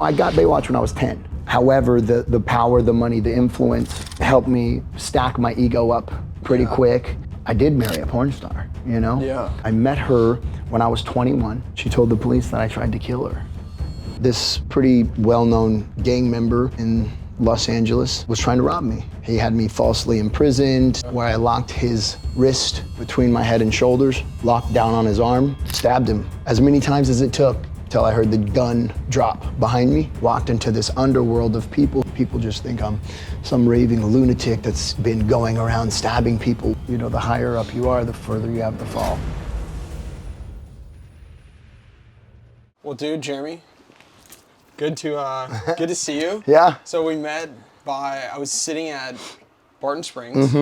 I got Baywatch when I was 10. However, the power, the money, the influence helped me stack my ego up pretty quick. I did marry a porn star, you know? Yeah. I met her when I was 21. She told the police that I tried to kill her. This pretty well-known gang member in Los Angeles was trying to rob me. He had me falsely imprisoned, where I locked his wrist between my head and shoulders, locked down on his arm, stabbed him as many times as it took till I heard the gun drop behind me, walked into this underworld of people. People just think I'm some raving lunatic that's been going around stabbing people. You know, the higher up you are, the further you have to fall. Well, dude, Jeremy, good to see you. Yeah. So we met I was sitting at Barton Springs.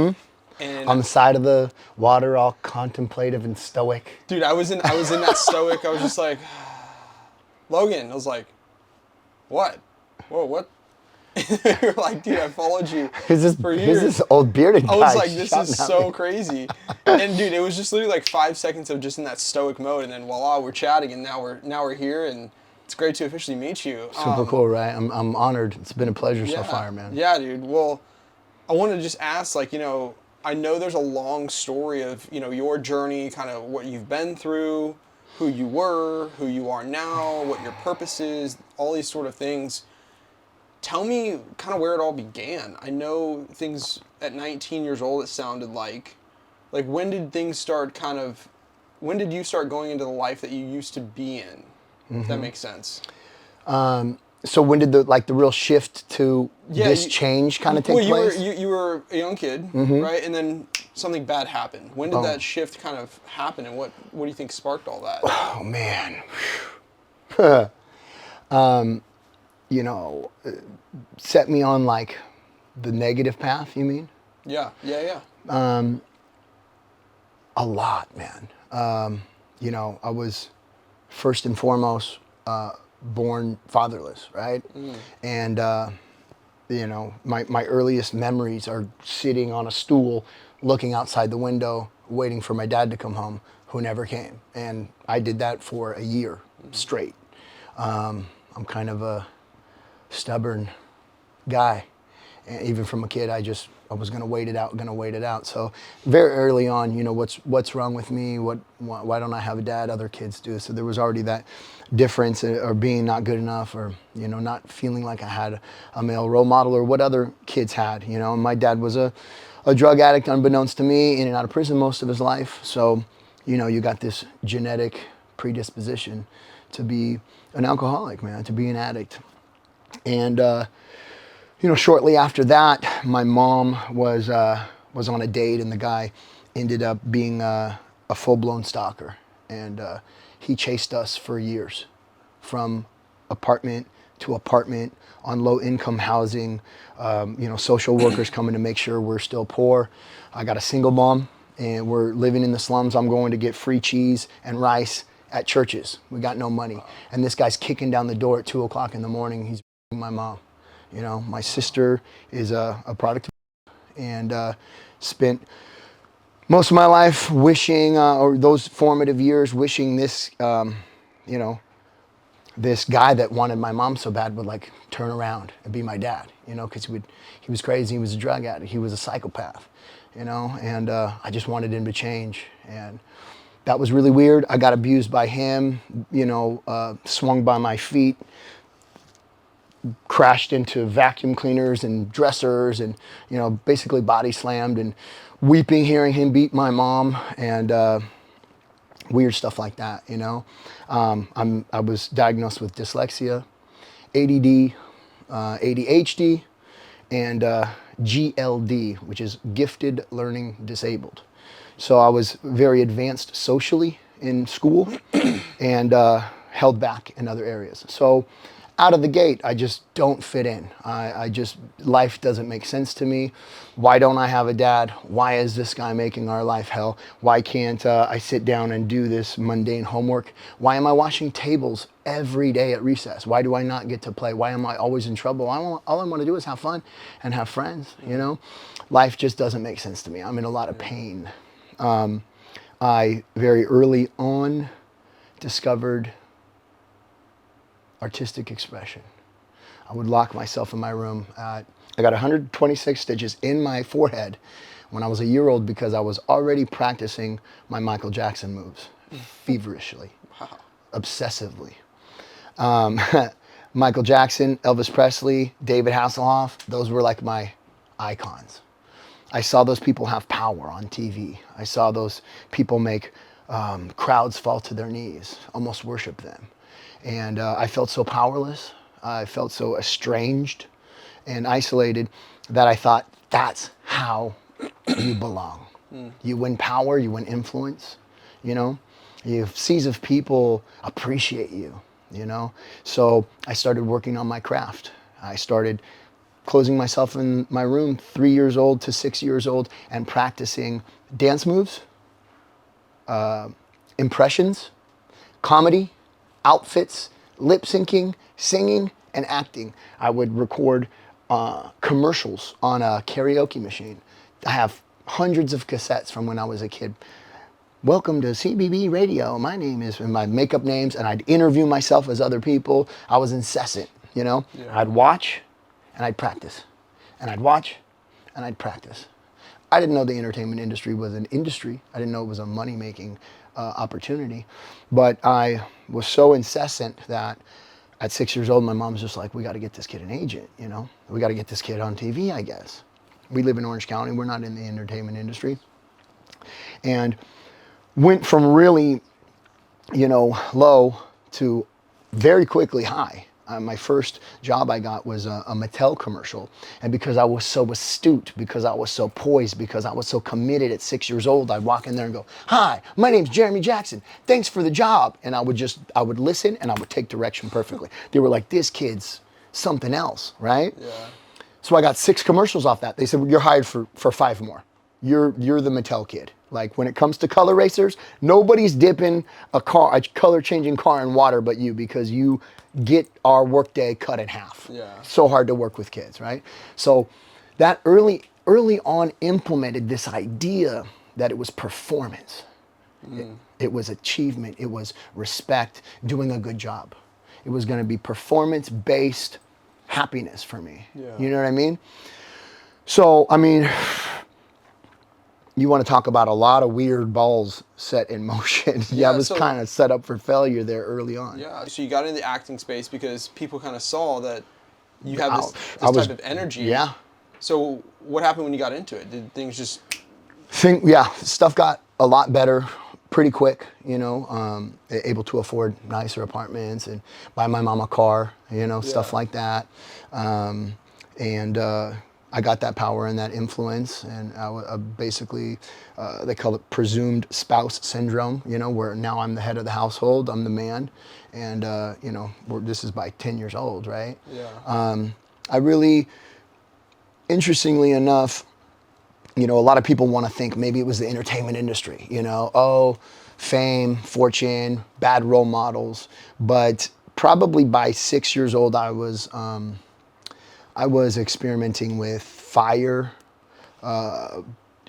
And On the side of the water, all contemplative and stoic. dude, I was in that stoic. I was just like, Logan. I was like, what? Whoa, what? You're like, dude, I followed you for years. Who's this old bearded guy? I was like, this shouting is at so me? crazy. And dude, it was just literally like 5 seconds of just in that stoic mode, and then voila, we're chatting, and now we're here, and it's great to officially meet you. Super cool, right? I'm honored. It's been a pleasure so far, man. Yeah, dude. Well, I wanted to just ask, like, I know there's a long story of, your journey, kind of what you've been through, who you were, who you are now, what your purpose is, all these sort of things. Tell me kind of where it all began. I know things at 19 years old, it sounded like when did things start when did you start going into the life that you used to be in? If that makes sense. So when did the real shift to this change kind of take place? You were a young kid, right? And then something bad happened. When did that shift kind of happen, and what do you think sparked all that? Oh man. Set me on like the negative path, you mean? Yeah. A lot, man. I was first and foremost born fatherless, right? And my earliest memories are sitting on a stool, looking outside the window, waiting for my dad to come home, who never came. And I did that for a year straight. I'm kind of a stubborn guy. And even from a kid, I was gonna wait it out. So very early on, what's wrong with me? Why don't I have a dad? Other kids do. So there was already that difference, or being not good enough, or not feeling like I had a male role model, or what other kids had. My dad was a drug addict, unbeknownst to me, in and out of prison most of his life. So you got this genetic predisposition to be an alcoholic, man, to be an addict. And shortly after that, my mom was on a date, and the guy ended up being a full-blown stalker, and he chased us for years, from apartment to apartment, on low-income housing. Social workers coming to make sure we're still poor. I got a single mom, and we're living in the slums. I'm going to get free cheese and rice at churches. We got no money, and this guy's kicking down the door at 2 o'clock in the morning. He's my mom. My sister is a product of, and spent most of my life wishing, or those formative years, wishing this, this guy that wanted my mom so bad would turn around and be my dad, because he was crazy. He was a drug addict. He was a psychopath, and I just wanted him to change. And that was really weird. I got abused by him, swung by my feet, crashed into vacuum cleaners and dressers, and basically body slammed, and weeping hearing him beat my mom, and weird stuff like that. I was diagnosed with dyslexia, ADD, ADHD, and GLD, which is gifted learning disabled. So I was very advanced socially in school, and held back in other areas. So out of the gate, I just don't fit in. Life doesn't make sense to me. Why don't I have a dad? Why is this guy making our life hell? Why can't I sit down and do this mundane homework? Why am I washing tables every day at recess? Why do I not get to play? Why am I always in trouble? All I want to do is have fun and have friends, Life just doesn't make sense to me. I'm in a lot of pain. I very early on discovered artistic expression. I would lock myself in my room. I got 126 stitches in my forehead when I was a year old because I was already practicing my Michael Jackson moves feverishly, Wow. obsessively. Um, Michael Jackson, Elvis Presley, David Hasselhoff, those were like my icons. I saw those people have power on TV. I saw those people make crowds fall to their knees, almost worship them. And I felt so powerless. I felt so estranged and isolated that I thought, that's how you belong. You win power, you win influence, you know? You seas of people appreciate you, you know? So I started working on my craft. I started closing myself in my room 3 years old to 6 years old and practicing dance moves, impressions, comedy, outfits, lip syncing, singing, and acting. I would record commercials on a karaoke machine. I have hundreds of cassettes from when I was a kid. Welcome to CBB Radio. My name is, and my makeup names, and I'd interview myself as other people. I was incessant, you know? Yeah. I'd watch and I'd practice. And I'd watch and I'd practice. I didn't know the entertainment industry was an industry. I didn't know it was a money-making opportunity. But I was so incessant that at 6 years old, my mom's just like, we got to get this kid an agent, you know? We got to get this kid on TV, I guess. We live in Orange County. We're not in the entertainment industry. And went from really, you know, low to very quickly high. My first job I got was a Mattel commercial. And because I was so astute, because I was so poised, because I was so committed at 6 years old, I'd walk in there and go, hi, my name's Jeremy Jackson. Thanks for the job. And I would listen and I would take direction perfectly. They were like, this kid's something else, right? Yeah. So I got 6 commercials off that. They said, well, you're hired for 5 more. You're the Mattel kid. Like when it comes to color racers, nobody's dipping a color changing car in water but you, because you get our workday cut in half. Yeah. So hard to work with kids, right? So that early on implemented this idea that it was performance. It was achievement. It was respect, doing a good job. It was going to be performance-based happiness for me. Yeah. You know what I mean? So, I mean, you want to talk about a lot of weird balls set in motion. Yeah, I was so- kind of set up for failure there early on. Yeah. So you got into the acting space because people kind of saw that you have this, I was- type of energy. Yeah. So what happened when you got into it? Did things just... Stuff got a lot better pretty quick, you know, able to afford nicer apartments and buy my mom a car, you know, stuff Yeah. like that. I got that power and that influence, and I basically, they call it presumed spouse syndrome, you know, where now I'm the head of the household, I'm the man, and, you know, this is by 10 years old, right? Yeah. I really, interestingly enough, you know, a lot of people want to think maybe it was the entertainment industry, you know, oh, fame, fortune, bad role models. But probably by 6 years old, I was experimenting with fire,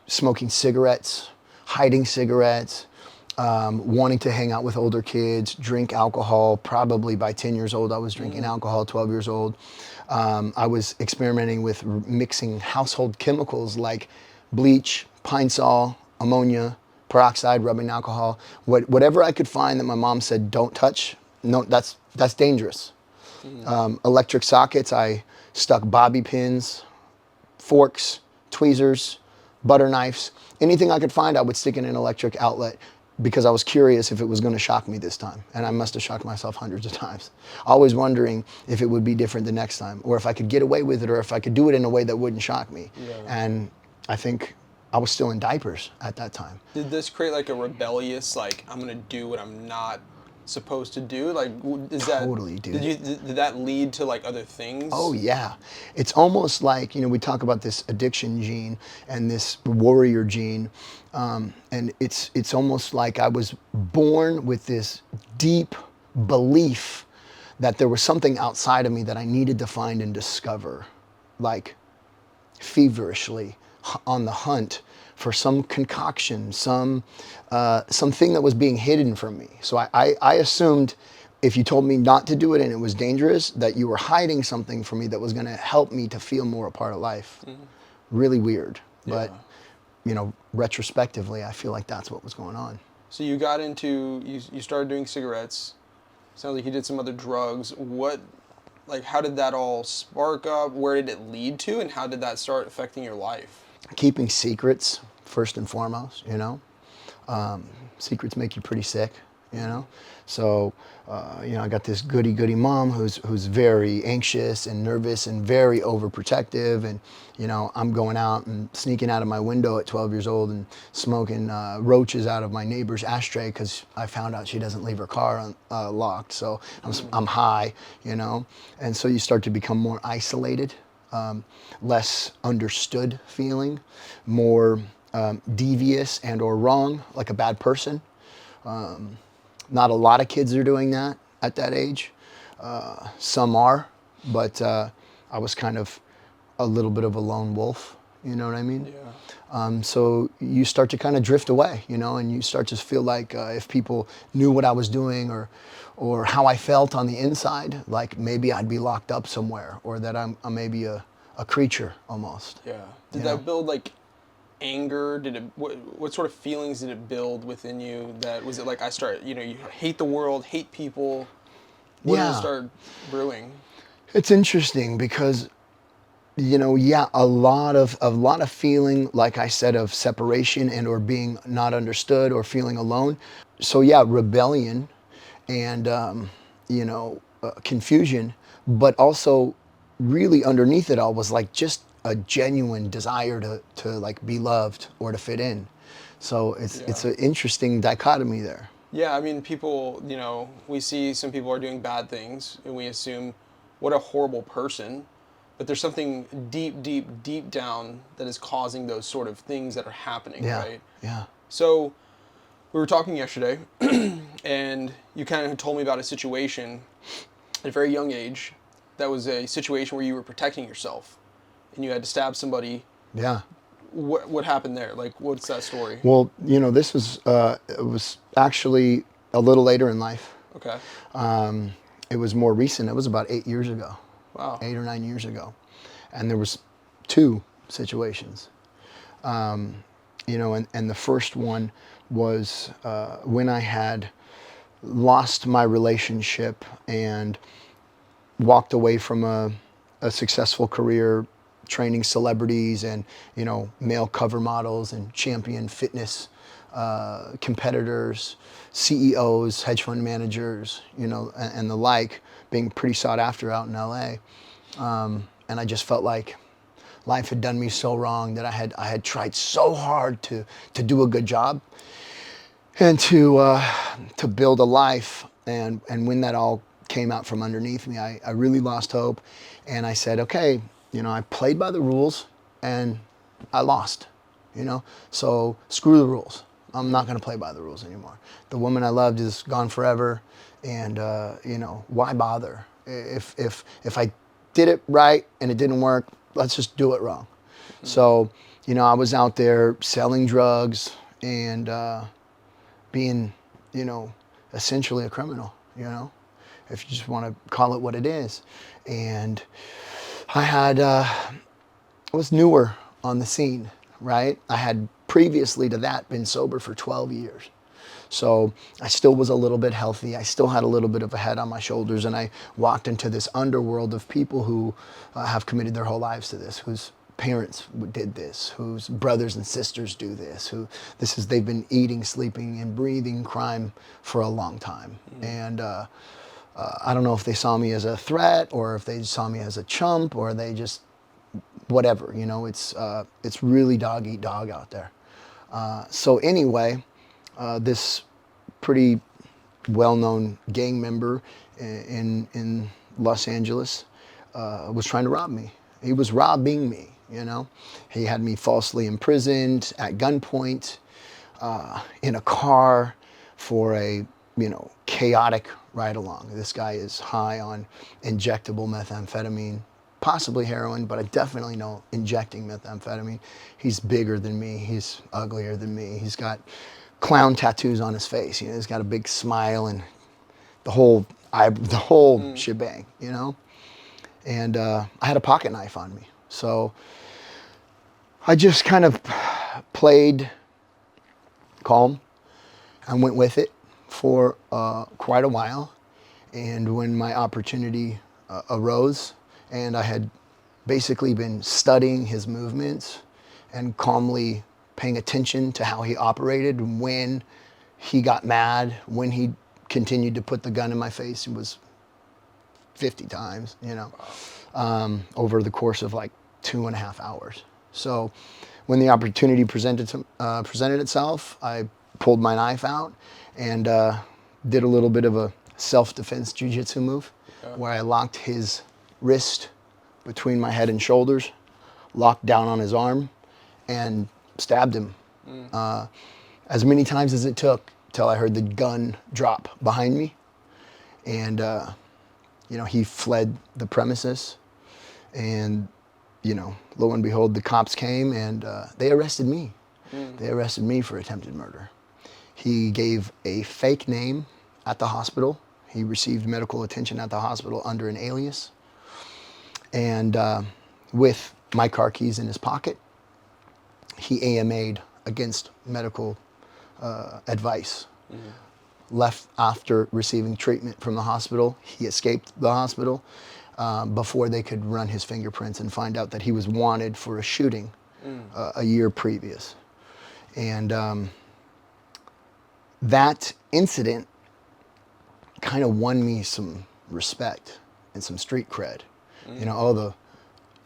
smoking cigarettes, hiding cigarettes, wanting to hang out with older kids, drink alcohol. Probably by 10 years old, I was drinking alcohol, 12 years old. I was experimenting with mixing household chemicals like bleach, Pine Sol, ammonia, peroxide, rubbing alcohol, whatever I could find that my mom said, don't touch. No, that's dangerous. Electric sockets, I stuck bobby pins, forks, tweezers, butter knives, anything I could find, I would stick in an electric outlet because I was curious if it was going to shock me this time. And I must have shocked myself hundreds of times. Always wondering if it would be different the next time, or if I could get away with it, or if I could do it in a way that wouldn't shock me. Yeah. And I think I was still in diapers at that time. Did this create like a rebellious, like, I'm going to do what I'm not supposed to do? Like, is Totally, that... dude. Did that lead to like other things? Oh yeah, it's almost like, you know, we talk about this addiction gene and this warrior gene, and it's almost like I was born with this deep belief that there was something outside of me that I needed to find and discover, like feverishly on the hunt for some concoction, something that was being hidden from me. So I assumed if you told me not to do it and it was dangerous, that you were hiding something from me that was going to help me to feel more a part of life. Really weird. But, retrospectively, I feel like that's what was going on. So you got into, you started doing cigarettes. Sounds like you did some other drugs. How did that all spark up? Where did it lead to? And how did that start affecting your life? Keeping secrets, first and foremost, secrets make you pretty sick, So, I got this goody mom who's very anxious and nervous and very overprotective. And, I'm going out and sneaking out of my window at 12 years old and smoking roaches out of my neighbor's ashtray because I found out she doesn't leave her car locked. So I'm high, And so you start to become more isolated, less understood feeling, more devious and or wrong, like a bad person. Not a lot of kids are doing that at that age. Some are, but I was kind of a little bit of a lone wolf, you know what I mean? Yeah. So you start to kind of drift away, and you start to feel like if people knew what I was doing or how I felt on the inside, like maybe I'd be locked up somewhere or that I'm maybe a creature almost. Yeah. Did that build anger? What sort of feelings did it build within you? Was it like you hate the world, hate people? What did it start brewing? It's interesting because a lot of feeling, like I said, of separation and or being not understood or feeling alone. So rebellion and confusion, but also really underneath it all was like just a genuine desire to be loved or to fit in. So it's an interesting dichotomy there. Yeah, I mean, people, we see some people are doing bad things and we assume what a horrible person, but there's something deep down that is causing those sort of things that are happening, right? Yeah. So we were talking yesterday and you kind of told me about a situation at a very young age that was a situation where you were protecting yourself and you had to stab somebody. Yeah. What happened there? What's that story? Well, this was it was actually a little later in life. Okay. It was more recent. It was about 8 years ago. Wow. 8 or 9 years ago, and there was 2 situations. And the first one was when I had lost my relationship and walked away from a successful career training celebrities and, male cover models and champion fitness competitors, CEOs, hedge fund managers, and the like, being pretty sought after out in LA. And I just felt like life had done me so wrong that I had tried so hard to do a good job and to build a life. And when that all came out from underneath me, I really lost hope. And I said, okay, I played by the rules and I lost, so screw the rules. I'm not going to play by the rules anymore. The woman I loved is gone forever. And, why bother? If I did it right and it didn't work, let's just do it wrong. Mm-hmm. So, I was out there selling drugs and being, essentially a criminal, if you just want to call it what it is. And I was newer on the scene, right? I had previously to that been sober for 12 years. So I still was a little bit healthy. I still had a little bit of a head on my shoulders, and I walked into this underworld of people who have committed their whole lives to this, whose parents did this, whose brothers and sisters do this, they've been eating, sleeping, and breathing crime for a long time. Mm-hmm. And I don't know if they saw me as a threat or if they saw me as a chump or they just whatever. It's really dog eat dog out there. So anyway. This pretty well-known gang member in Los Angeles was trying to rob me. He was robbing me, He had me falsely imprisoned at gunpoint in a car for a, chaotic ride-along. This guy is high on injectable methamphetamine, possibly heroin, but I definitely know injecting methamphetamine. He's bigger than me. He's uglier than me. He's got clown tattoos on his face. He's got a big smile and the whole the whole shebang, you know. And I had a pocket knife on me, so I just kind of played calm and went with it for quite a while. And when my opportunity arose, and I had basically been studying his movements and calmly paying attention to how he operated, when he got mad, when he continued to put the gun in my face, it was 50 times, you know, over the course of like 2.5 hours. So when the opportunity presented itself, I pulled my knife out and did a little bit of a self-defense jiu-jitsu move where I locked his wrist between my head and shoulders, locked down on his arm, and stabbed him as many times as it took till I heard the gun drop behind me. And, you know, he fled the premises. And, you know, lo and behold, the cops came and they arrested me. They arrested me for attempted murder. He gave a fake name at the hospital. He received medical attention at the hospital under an alias. And with my car keys in his pocket, he AMA'd against medical advice. Left after receiving treatment from the hospital. He escaped the hospital before they could run his fingerprints and find out that he was wanted for a shooting a year previous. And that incident kind of won me some respect and some street cred. You know, oh, the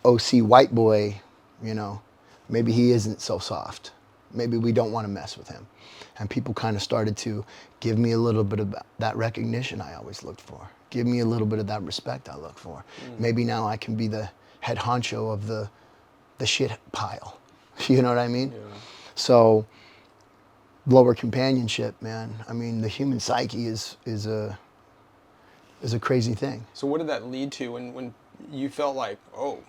OC white boy, you know, maybe he isn't so soft. Maybe we don't want to mess with him. And people kind of started to give me a little bit of that recognition I always looked for. Give me a little bit of that respect I look for. Maybe now I can be the head honcho of the shit pile. You know what I mean? Yeah. So lower companionship, man. I mean, the human psyche is a crazy thing. So what did that lead to when you felt like, oh,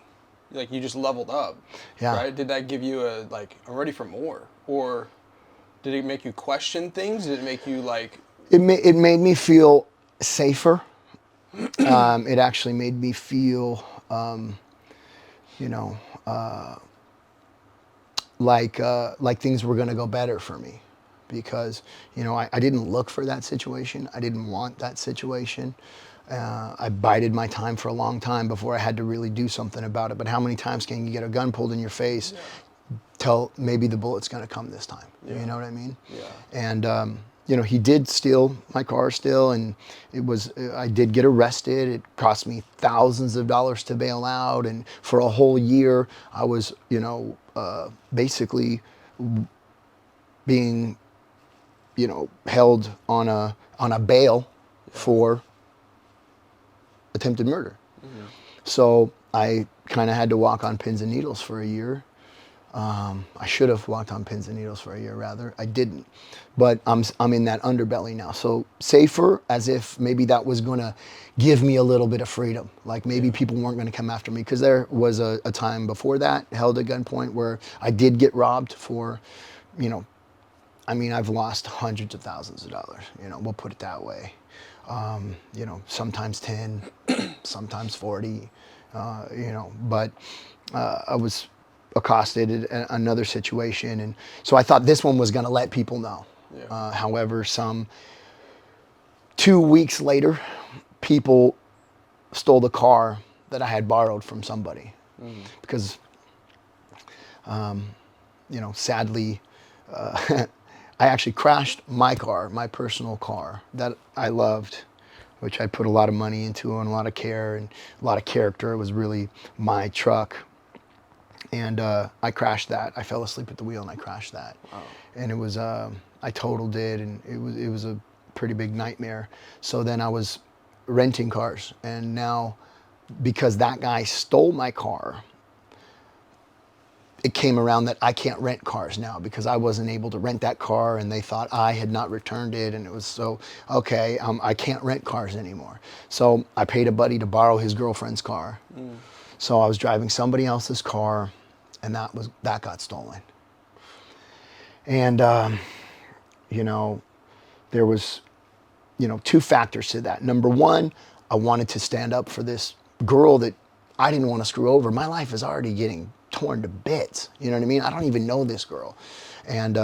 like you just leveled up? Yeah. Right? Did that give you a like, I'm ready for more? Or did it make you question things? Did it make you like? It made me feel safer. It actually made me feel, you know, like things were going to go better for me, because, you know, I didn't look for that situation. I didn't want that situation. I bided my time for a long time before I had to really do something about it. But how many times can you get a gun pulled in your face till maybe the bullet's going to come this time? Yeah. You know what I mean? Yeah. And, you know, he did steal my car still, and I did get arrested. It cost me thousands of dollars to bail out. And for a whole year, I was, you know, basically being, you know, held on a bail for attempted murder. Mm-hmm. So I kind of had to walk on pins and needles for a year. I should have walked on pins and needles for a year, rather. I didn't. But I'm in that underbelly now. So safer, as if maybe that was going to give me a little bit of freedom. Like maybe people weren't going to come after me. Because there was a time before that, held at gunpoint, where I did get robbed for, you know, I mean, I've lost hundreds of thousands of dollars. You know, we'll put it that way. You know, sometimes 10, sometimes 40, you know, but I was accosted in another situation. And so I thought this one was going to let people know. Yeah. However, 2 weeks later, people stole the car that I had borrowed from somebody. Because, you know, sadly, I actually crashed my car, my personal car that I loved, which I put a lot of money into and a lot of care and a lot of character. It was really my truck. And I crashed that. I fell asleep at the wheel and I crashed that. Wow. And it was, I totaled it, and it was a pretty big nightmare. So then I was renting cars. And now, because that guy stole my car, it came around that I can't rent cars now because I wasn't able to rent that car, and they thought I had not returned it. And it was so, okay, I can't rent cars anymore. So I paid a buddy to borrow his girlfriend's car. So I was driving somebody else's car, and that got stolen. And, you know, there was two factors to that. Number one, I wanted to stand up for this girl that I didn't want to screw over. My life is already getting torn to bits. You know what I mean? I don't even know this girl. And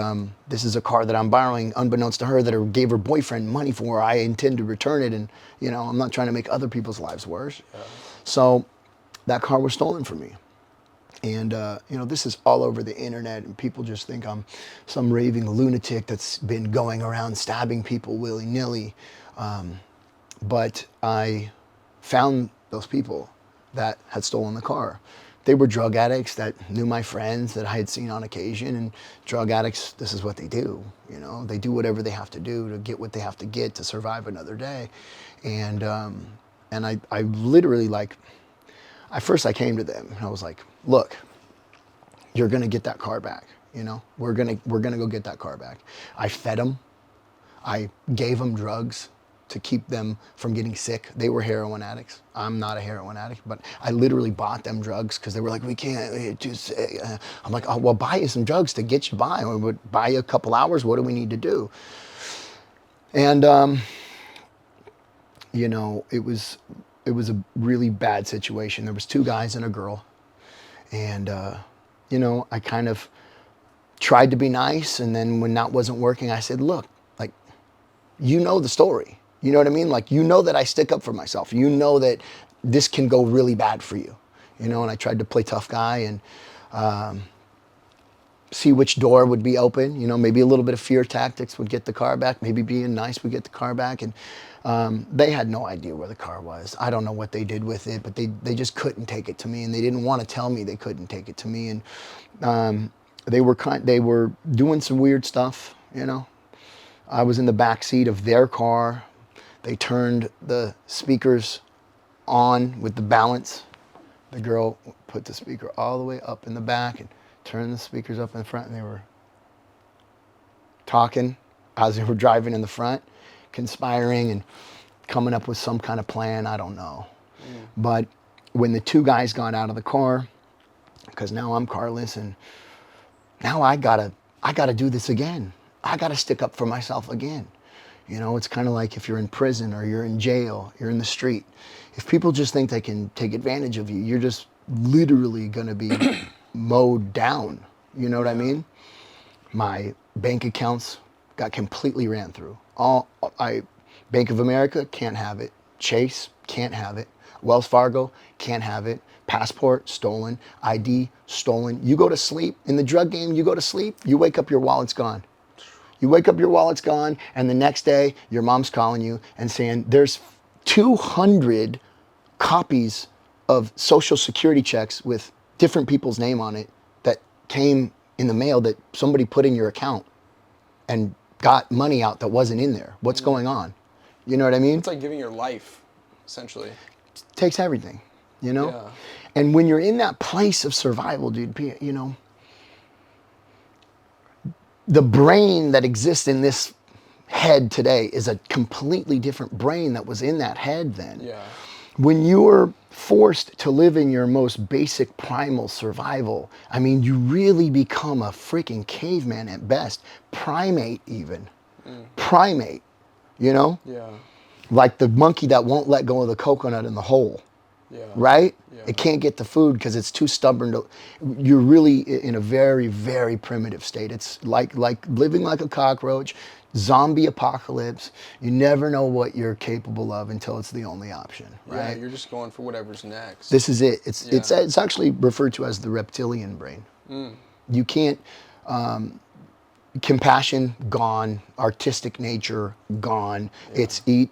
this is a car that I'm borrowing, unbeknownst to her, that her gave her boyfriend money for. I intend to return it, and I'm not trying to make other people's lives worse. Yeah. So that car was stolen from me. And, this is all over the internet, and people just think I'm some raving lunatic that's been going around stabbing people willy-nilly. But I found those people that had stolen the car. They were drug addicts that knew my friends that I had seen on occasion, and drug addicts, this is what they do. They do whatever they have to do to get what they have to get to survive another day. And I literally, at first I came to them and I was like, look, you're gonna get that car back. We're gonna go get that car back. I fed them. I gave them drugs to keep them from getting sick. They were heroin addicts. I'm not a heroin addict, but I literally bought them drugs because they were like, we can't, we're too sick. I'm like, oh, well, buy you some drugs to get you by. We would buy you a couple hours. What do we need to do? And, it was a really bad situation. There was 2 guys and a girl. And, I kind of tried to be nice. And then when that wasn't working, I said, look, the story. You know what I mean? That I stick up for myself. That this can go really bad for you. And I tried to play tough guy and see which door would be open. Maybe a little bit of fear tactics would get the car back. Maybe being nice would get the car back. And they had no idea where the car was. I don't know what they did with it, but they just couldn't take it to me. And they didn't want to tell me they couldn't take it to me. And they were doing some weird stuff, I was in the back seat of their car. They turned the speakers on with the balance. The girl put the speaker all the way up in the back and turned the speakers up in the front, and they were talking as they were driving in the front, conspiring and coming up with some kind of plan. I don't know. But when the 2 guys got out of the car, because now I'm carless, and now I gotta do this again. I gotta stick up for myself again. It's kind of like if you're in prison or you're in jail, you're in the street. If people just think they can take advantage of you, you're just literally gonna be mowed down. You know what I mean? My bank accounts got completely ran through. Bank of America can't have it. Chase can't have it. Wells Fargo can't have it. Passport stolen. ID stolen. You go to sleep in the drug game. You go to sleep. You wake up, your wallet's gone. You wake up, your wallet's gone, and the next day, your mom's calling you and saying, there's 200 copies of Social Security checks with different people's name on it that came in the mail that somebody put in your account and got money out that wasn't in there. What's going on? You know what I mean? It's like giving your life, essentially. It takes everything, Yeah. And when you're in that place of survival, dude, the brain that exists in this head today is a completely different brain that was in that head then. Yeah. When you're forced to live in your most basic primal survival, you really become a freaking caveman at best. Primate even. Primate, Yeah. Like the monkey that won't let go of the coconut in the hole. Yeah. Right? Yeah. It can't get the food because it's too stubborn to. You're really in a very, very primitive state. It's like living like a cockroach, zombie apocalypse. You never know what you're capable of until it's the only option, right? Yeah, you're just going for whatever's next. This is it. It's actually referred to as the reptilian brain. You can't. Compassion gone. Artistic nature gone. Yeah. It's eat,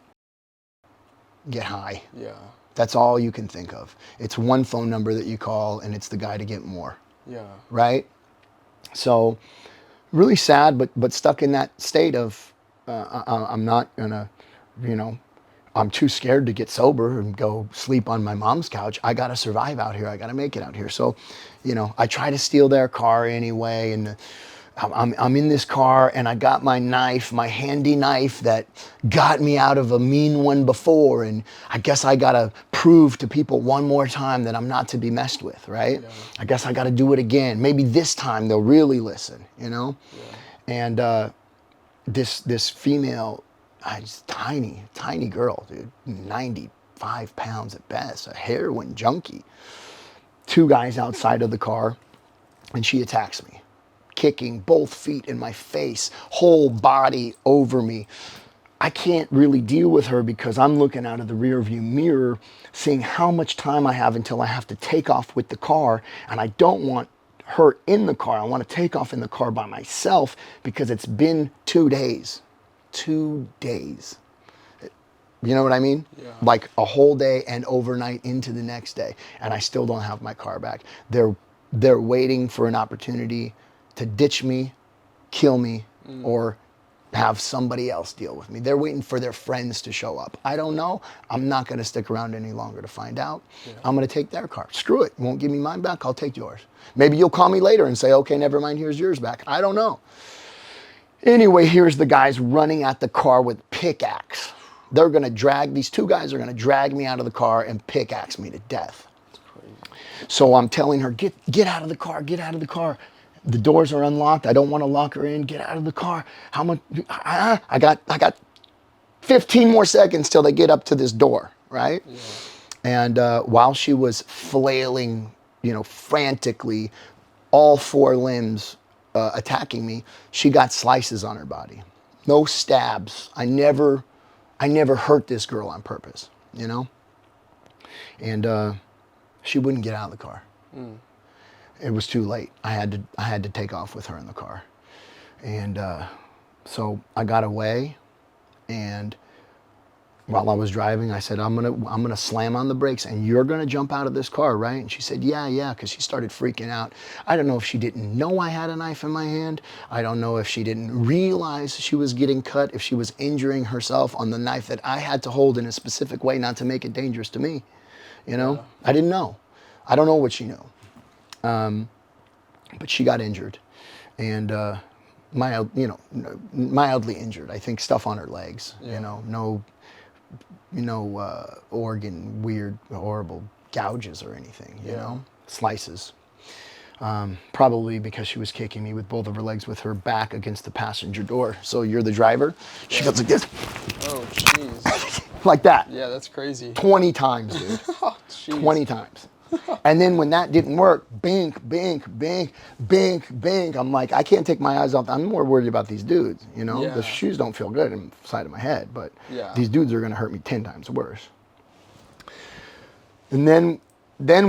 get high. Yeah. That's all you can think of. It's one phone number that you call, and it's the guy to get more. Yeah. Right? So, really sad, but stuck in that state of, I'm not gonna, I'm too scared to get sober and go sleep on my mom's couch. I gotta survive out here. I gotta make it out here. So, I try to steal their car anyway, and I'm in this car, and I got my knife, my handy knife that got me out of a mean one before, and I guess I gotta prove to people one more time that I'm not to be messed with, right? Yeah. I guess I gotta do it again. Maybe this time they'll really listen, Yeah. And this female I just tiny girl, dude, 95 pounds at best, a heroin junkie. Two guys outside of the car, and she attacks me, kicking both feet in my face, whole body over me. I can't really deal with her because I'm looking out of the rearview mirror, seeing how much time I have until I have to take off with the car, and I don't want her in the car. I want to take off in the car by myself because it's been 2 days. 2 days. You know what I mean? Yeah. Like a whole day and overnight into the next day, and I still don't have my car back. They're waiting for an opportunity to ditch me, kill me, or have somebody else deal with me. They're waiting for their friends to show up. I don't know. I'm not going to stick around any longer to find out. Yeah. I'm going to take their car. Screw it. You won't give me mine back. I'll take yours. Maybe you'll call me later and say, okay, never mind. Here's yours back. I don't know. Anyway, here's the guys running at the car with pickaxe. They're going to these two guys are going to drag me out of the car and pickaxe me to death. That's crazy. So I'm telling her, get out of the car, get out of the car. The doors are unlocked. I don't want to lock her in. Get out of the car. How much? I got 15 more seconds till they get up to this door, right? Yeah. And while she was flailing, frantically, all four limbs attacking me, she got slices on her body. No stabs. I never hurt this girl on purpose, And she wouldn't get out of the car. It was too late. I had to take off with her in the car, and so I got away. And while I was driving, I said, "I'm gonna slam on the brakes, and you're gonna jump out of this car, right?" And she said, "Yeah," because she started freaking out. I don't know if she didn't know I had a knife in my hand. I don't know if she didn't realize she was getting cut, if she was injuring herself on the knife that I had to hold in a specific way, not to make it dangerous to me. Yeah. I didn't know. I don't know what she knew. But she got injured, and mildly injured. I think stuff on her legs. Yeah. No organ, weird, horrible gouges or anything. Slices. Probably because she was kicking me with both of her legs with her back against the passenger door. So you're the driver. She goes like this, Oh, jeez. like that. Yeah, that's crazy. 20 times, dude. Oh, jeez. 20 times. And then when that didn't work, bink, bink, bink, bink, bink. I'm like, I can't take my eyes off. I'm more worried about these dudes, Yeah. The shoes don't feel good inside of my head, but Yeah. these dudes are going to hurt me 10 times worse. And then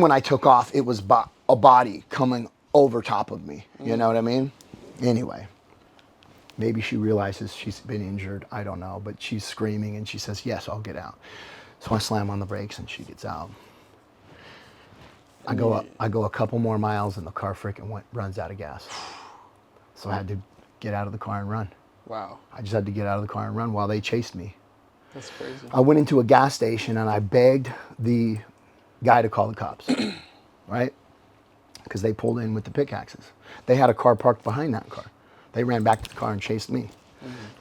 when I took off, it was a body coming over top of me. You know what I mean? Anyway, maybe she realizes she's been injured. I don't know, but she's screaming and she says, "Yes, I'll get out." So I slam on the brakes and she gets out. I go a couple more miles and the car freaking runs out of gas. So I had to get out of the car and run. Wow. I just had to get out of the car and run while they chased me. That's crazy. I went into a gas station and I begged the guy to call the cops, right? Because they pulled in with the pickaxes. They had a car parked behind that car. They ran back to the car and chased me.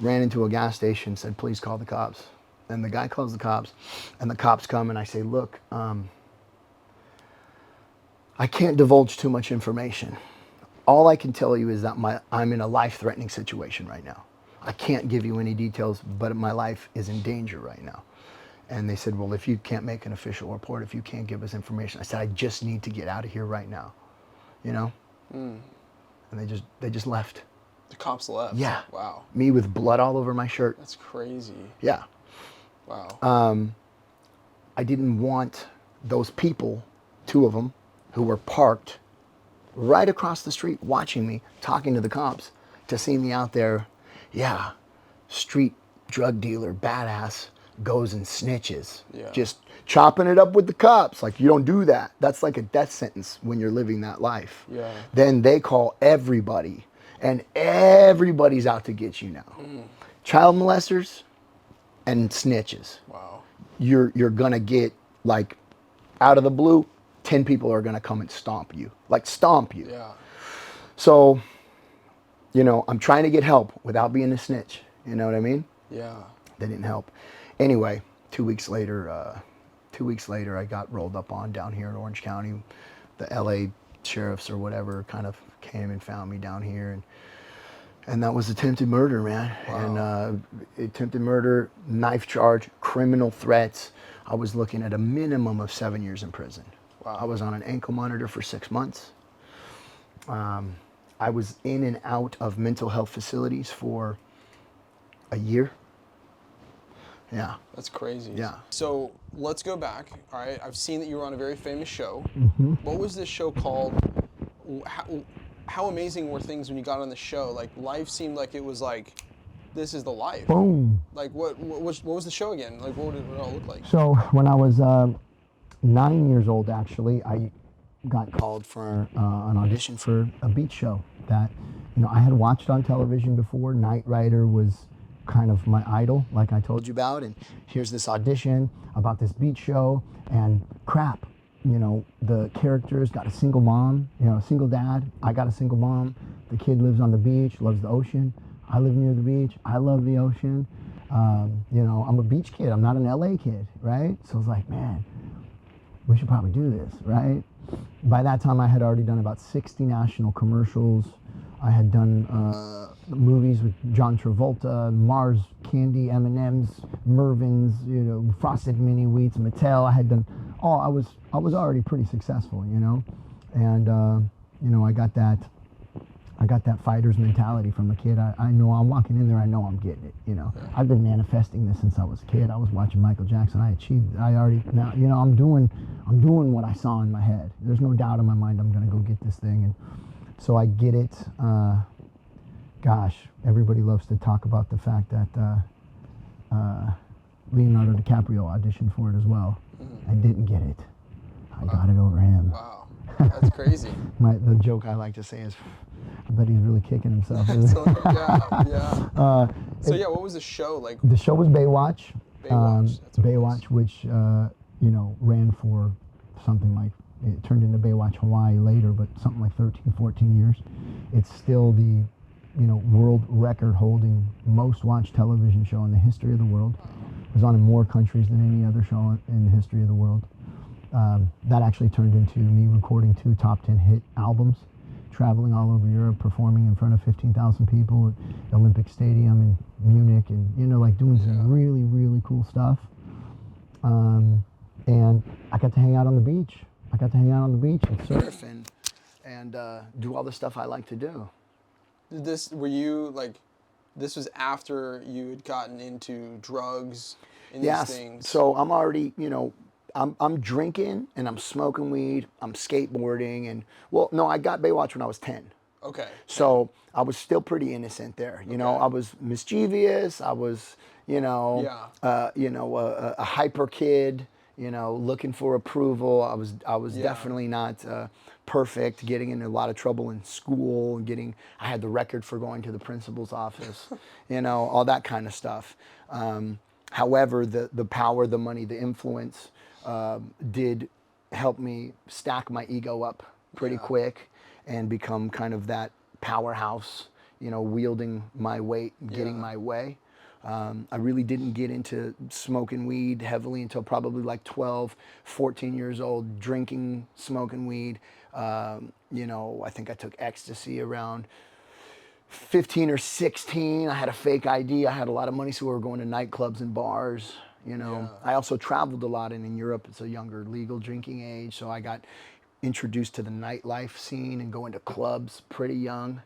Ran into a gas station, said, "Please call the cops." And the guy calls the cops, and the cops come and I say, "Look, I can't divulge too much information. All I can tell you is that I'm in a life-threatening situation right now. I can't give you any details, but my life is in danger right now." And they said, "Well, if you can't make an official report, if you can't give us information," I said, "I just need to get out of here right now," And they just left. The cops left. Yeah. Wow. Me with blood all over my shirt. That's crazy. Yeah. Wow. I didn't want those people, two of them, who were parked right across the street watching me, talking to the cops, to see me out there, street drug dealer, badass, goes and snitches. Yeah. Just chopping it up with the cops. Like, you don't do that. That's like a death sentence when you're living that life. Yeah. Then they call everybody, and everybody's out to get you now. Child molesters and snitches. Wow. You're gonna get, like, out of the blue, 10 people are gonna come and stomp you. Yeah. So, I'm trying to get help without being a snitch. You know what I mean? Yeah. They didn't help. Anyway, 2 weeks later, I got rolled up on down here in Orange County. The LA sheriffs or whatever kind of came and found me down here, And that was attempted murder, man. And attempted murder, knife charge, criminal threats. I was looking at a minimum of 7 years in prison. Wow. I was on an ankle monitor for 6 months. I was in and out of mental health facilities for a year. Yeah. That's crazy. Yeah. So let's go back. All right. I've seen that you were on a very famous show. What was this show called? How amazing were things when you got on the show? Like, life seemed like it was like, this is the life. Boom. Like, what was the show again? Like, what did it all look like? So when I was 9 years old, actually, I got called for an audition for a beach show that, I had watched on television before. Knight Rider was kind of my idol, like I told you about. And here's this audition about this beach show, and crap, the characters got a single mom, a single dad. I got a single mom. The kid lives on the beach, loves the ocean. I live near the beach. I love the ocean. I'm a beach kid. I'm not an LA kid, right? So I was like, man, we should probably do this, right? By that time, I had already done about 60 national commercials. I had done movies with John Travolta, Mars Candy, M&M's, Mervyn's, Frosted Mini Wheats, Mattel. I had done all. I was already pretty successful, and I got that fighter's mentality from a kid. I know I'm walking in there. I know I'm getting it. I've been manifesting this since I was a kid. I was watching Michael Jackson. I achieved it. I already now. I'm doing what I saw in my head. There's no doubt in my mind I'm gonna go get this thing, and so I get it. Gosh, everybody loves to talk about the fact that Leonardo DiCaprio auditioned for it as well. I didn't get it. I got it over him. Wow, that's crazy. The joke I like to say is, I bet he's really kicking himself. Yeah. So what was the show like? The show was Baywatch. Baywatch. That's what it Baywatch, which ran for something like, it turned into Baywatch Hawaii later, but something like 13, 14 years. It's still the world record holding most watched television show in the history of the world. It was on in more countries than any other show in the history of the world. That actually turned into me recording 2 top 10 hit albums, traveling all over Europe, performing in front of 15,000 people at the Olympic Stadium in Munich, and doing some really, really cool stuff. And I got to hang out on the beach. And surf and do all the stuff I like to do. This was after you had gotten into drugs and these things? So I'm already, I'm drinking and I'm smoking weed, I'm skateboarding, and I got Baywatch when I was 10. Okay. So I was still pretty innocent there. I was mischievous. I was, a hyper kid. Looking for approval. I was definitely not perfect. Getting into a lot of trouble in school, and I had the record for going to the principal's office. All that kind of stuff. However, the power, the money, the influence did help me stack my ego up pretty quick and become kind of that powerhouse, wielding my weight and getting my way. I really didn't get into smoking weed heavily until probably like 12, 14 years old, drinking, smoking weed. I think I took ecstasy around 15 or 16. I had a fake ID. I had a lot of money, so we were going to nightclubs and bars. I also traveled a lot, and in Europe it's a younger legal drinking age, so I got introduced to the nightlife scene and going to clubs pretty young.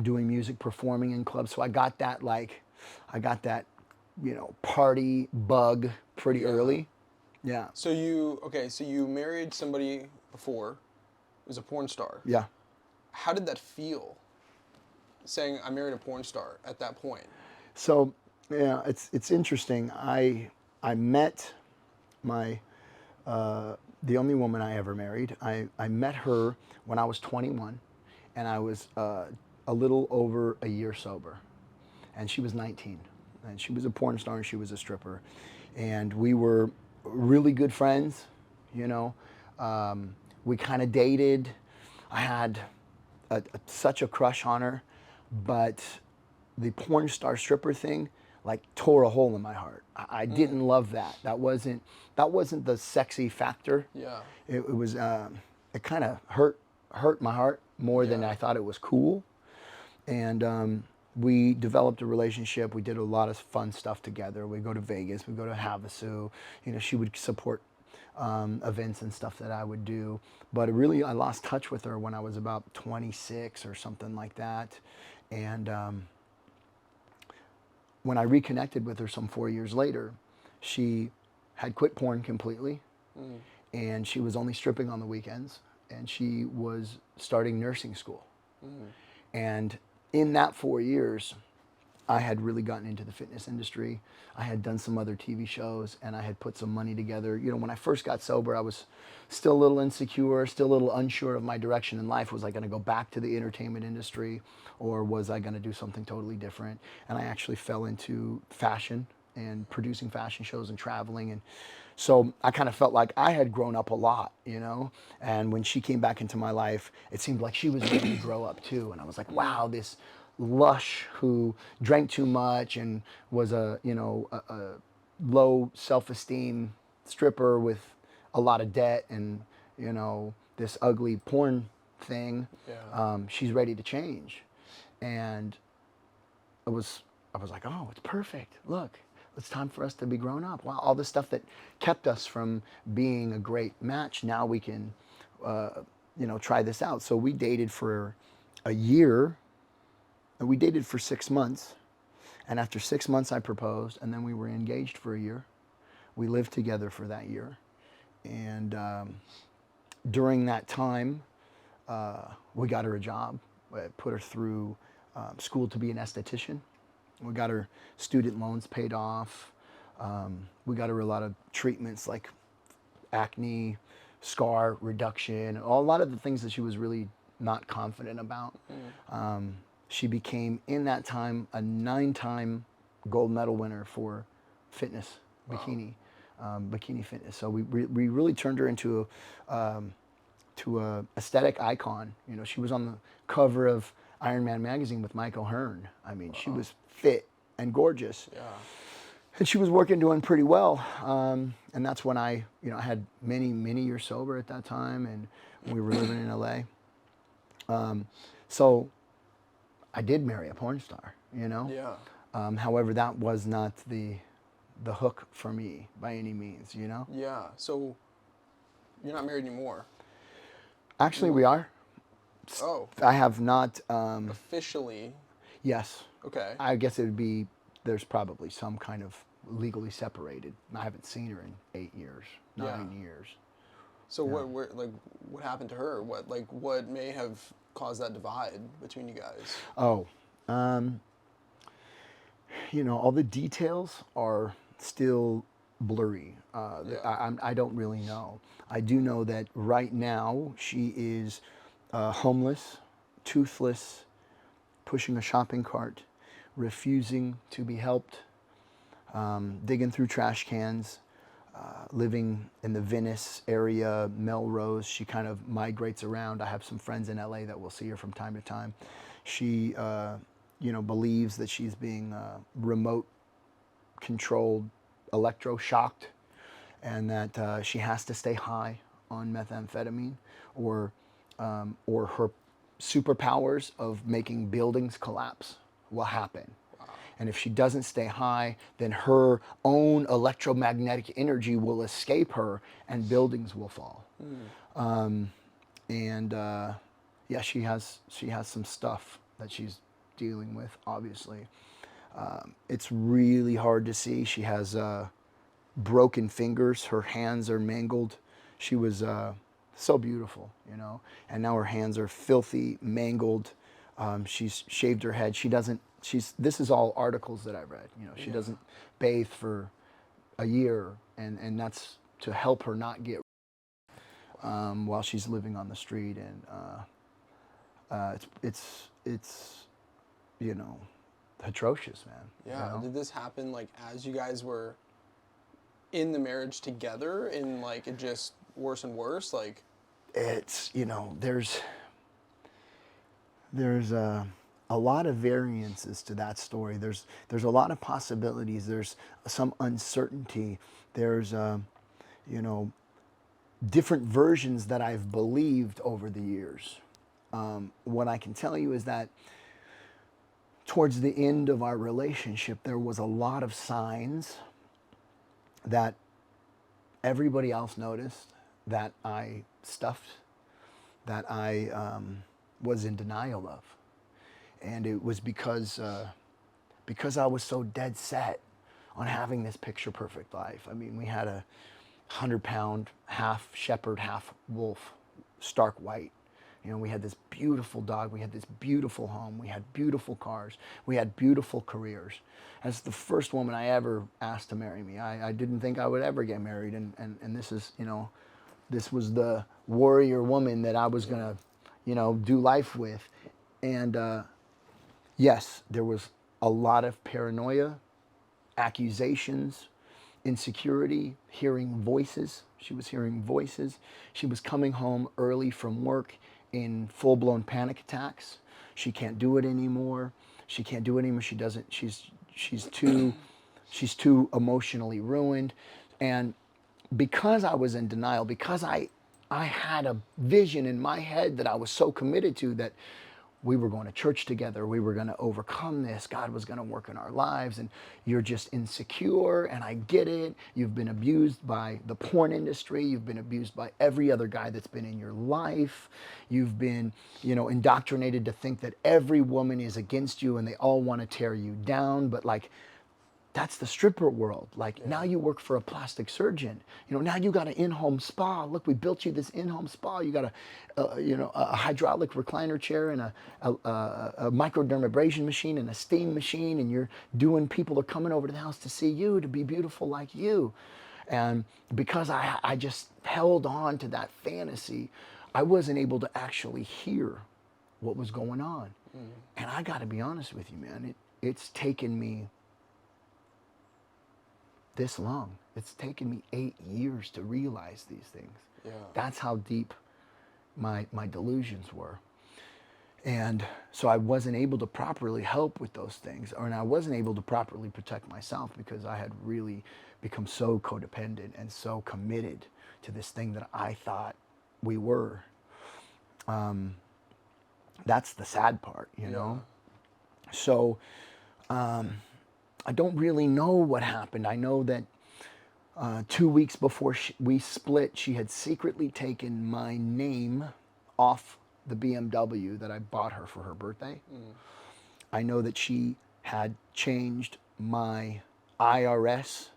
Doing music, performing in clubs. So I got that party bug pretty early. Yeah. So you married somebody before, who was a porn star. Yeah. How did that feel, saying I married a porn star at that point? So, it's interesting. I met my, the only woman I ever married. I met her when I was 21, and I was a little over a year sober, and she was 19. And she was a porn star and she was a stripper. And we were really good friends, We kind of dated. I had such a crush on her, but the porn star stripper thing tore a hole in my heart. I didn't love that. That wasn't the sexy factor. Yeah. It was, it kind of hurt my heart more than I thought it was cool. And we developed a relationship. We did a lot of fun stuff together. We go to Vegas, we go to Havasu. You know, she would support events and stuff that I would do. But really, I lost touch with her when I was about 26 or something like that. And when I reconnected with her some 4 years later, she had quit porn completely, and she was only stripping on the weekends, and she was starting nursing school. And in that 4 years, I had really gotten into the fitness industry. I had done some other TV shows, and I had put some money together. You know, when I first got sober, I was still a little insecure, still a little unsure of my direction in life. Was I going to go back to the entertainment industry, or was I going to do something totally different? And I actually fell into fashion and producing fashion shows and traveling. And so I kind of felt like I had grown up a lot, you know? And when she came back into my life, it seemed like she was ready to grow up too. And I was like, wow, this lush who drank too much and was a low self-esteem stripper with a lot of debt and, you know, this ugly porn thing, she's ready to change. And I was like, oh, it's perfect. Look, it's time for us to be grown up. Wow, all the stuff that kept us from being a great match, now we can, try this out. So we dated for a year, and we dated for 6 months. And after 6 months, I proposed, and then we were engaged for a year. We lived together for that year. And during that time, we got her a job. We put her through school to be an esthetician. We got her student loans paid off. We got her a lot of treatments like acne, scar reduction, a lot of the things that she was really not confident about. She became, in that time, a 9-time gold medal winner for fitness, bikini fitness. So we really turned her into a aesthetic icon. You know, she was on the cover of Iron Man magazine with Mike O'Hearn. I mean, she was fit and gorgeous. Yeah. And she was doing pretty well. And that's when I had many years sober at that time, and we were living in LA. So I did marry a porn star, you know? Yeah. However, that was not the hook for me by any means, you know? Yeah. So you're not married anymore. Actually, we are. Oh. I have not. Officially. Yes. Okay. I guess it would be, there's probably some kind of legally separated. I haven't seen her in 8 years, 9 years. So what happened to her? What may have caused that divide between you guys? Oh, all the details are still blurry. I don't really know. I do know that right now she is homeless, toothless, pushing a shopping cart, refusing to be helped, digging through trash cans, living in the Venice area, Melrose. She kind of migrates around. I have some friends in LA that will see her from time to time. She, believes that she's being remote controlled, electroshocked, and that she has to stay high on methamphetamine, or her superpowers of making buildings collapse will happen. And if she doesn't stay high, then her own electromagnetic energy will escape her and buildings will fall. She has some stuff that she's dealing with, obviously. It's really hard to see. She has broken fingers. Her hands are mangled. She was so beautiful, and now her hands are filthy, mangled. She's shaved her head. This is all articles that I read. She doesn't bathe for a year, and that's to help her not get while she's living on the street. And it's atrocious, man. Yeah. Did this happen as you guys were in the marriage together, and it just worse and worse? It's there's a lot of variances to that story. There's a lot of possibilities. There's some uncertainty. There's different versions that I've believed over the years. What I can tell you is that towards the end of our relationship, there was a lot of signs that everybody else noticed that I stuffed, that I was in denial of. And it was because I was so dead set on having this picture perfect life. I mean, we had a 100-pound, half shepherd, half wolf, stark white. You know, we had this beautiful dog, we had this beautiful home, we had beautiful cars, we had beautiful careers. That's the first woman I ever asked to marry me. I didn't think I would ever get married, and this is, you know, this was the warrior woman that I was gonna, you know, do life with. And yes, there was a lot of paranoia, accusations, insecurity, hearing voices. She was hearing voices. She was coming home early from work in full-blown panic attacks. She can't do it anymore. She can't do it anymore. She doesn't. She's too emotionally ruined. And because I was in denial, because I had a vision in my head that I was so committed to, that we were going to church together, we were going to overcome this, God was going to work in our lives, and you're just insecure, and I get it. You've been abused by the porn industry, you've been abused by every other guy that's been in your life, you've been, you know, indoctrinated to think that every woman is against you and they all want to tear you down, but like, that's the stripper world. Like, now you work for a plastic surgeon. You know, now you got an in-home spa. Look, we built you this in-home spa. You got a hydraulic recliner chair and a microdermabrasion machine and a steam machine, and you're doing, people are coming over to the house to see you, to be beautiful like you. And because I just held on to that fantasy, I wasn't able to actually hear what was going on. And I got to be honest with you, man, it's taken me this long. It's taken me 8 years to realize these things. Yeah. That's how deep my delusions were. And so I wasn't able to properly help with those things, and I wasn't able to properly protect myself because I had really become so codependent and so committed to this thing that I thought we were. That's the sad part, you know? So I don't really know what happened. I know that 2 weeks before we split, she had secretly taken my name off the BMW that I bought her for her birthday. I know that she had changed my IRS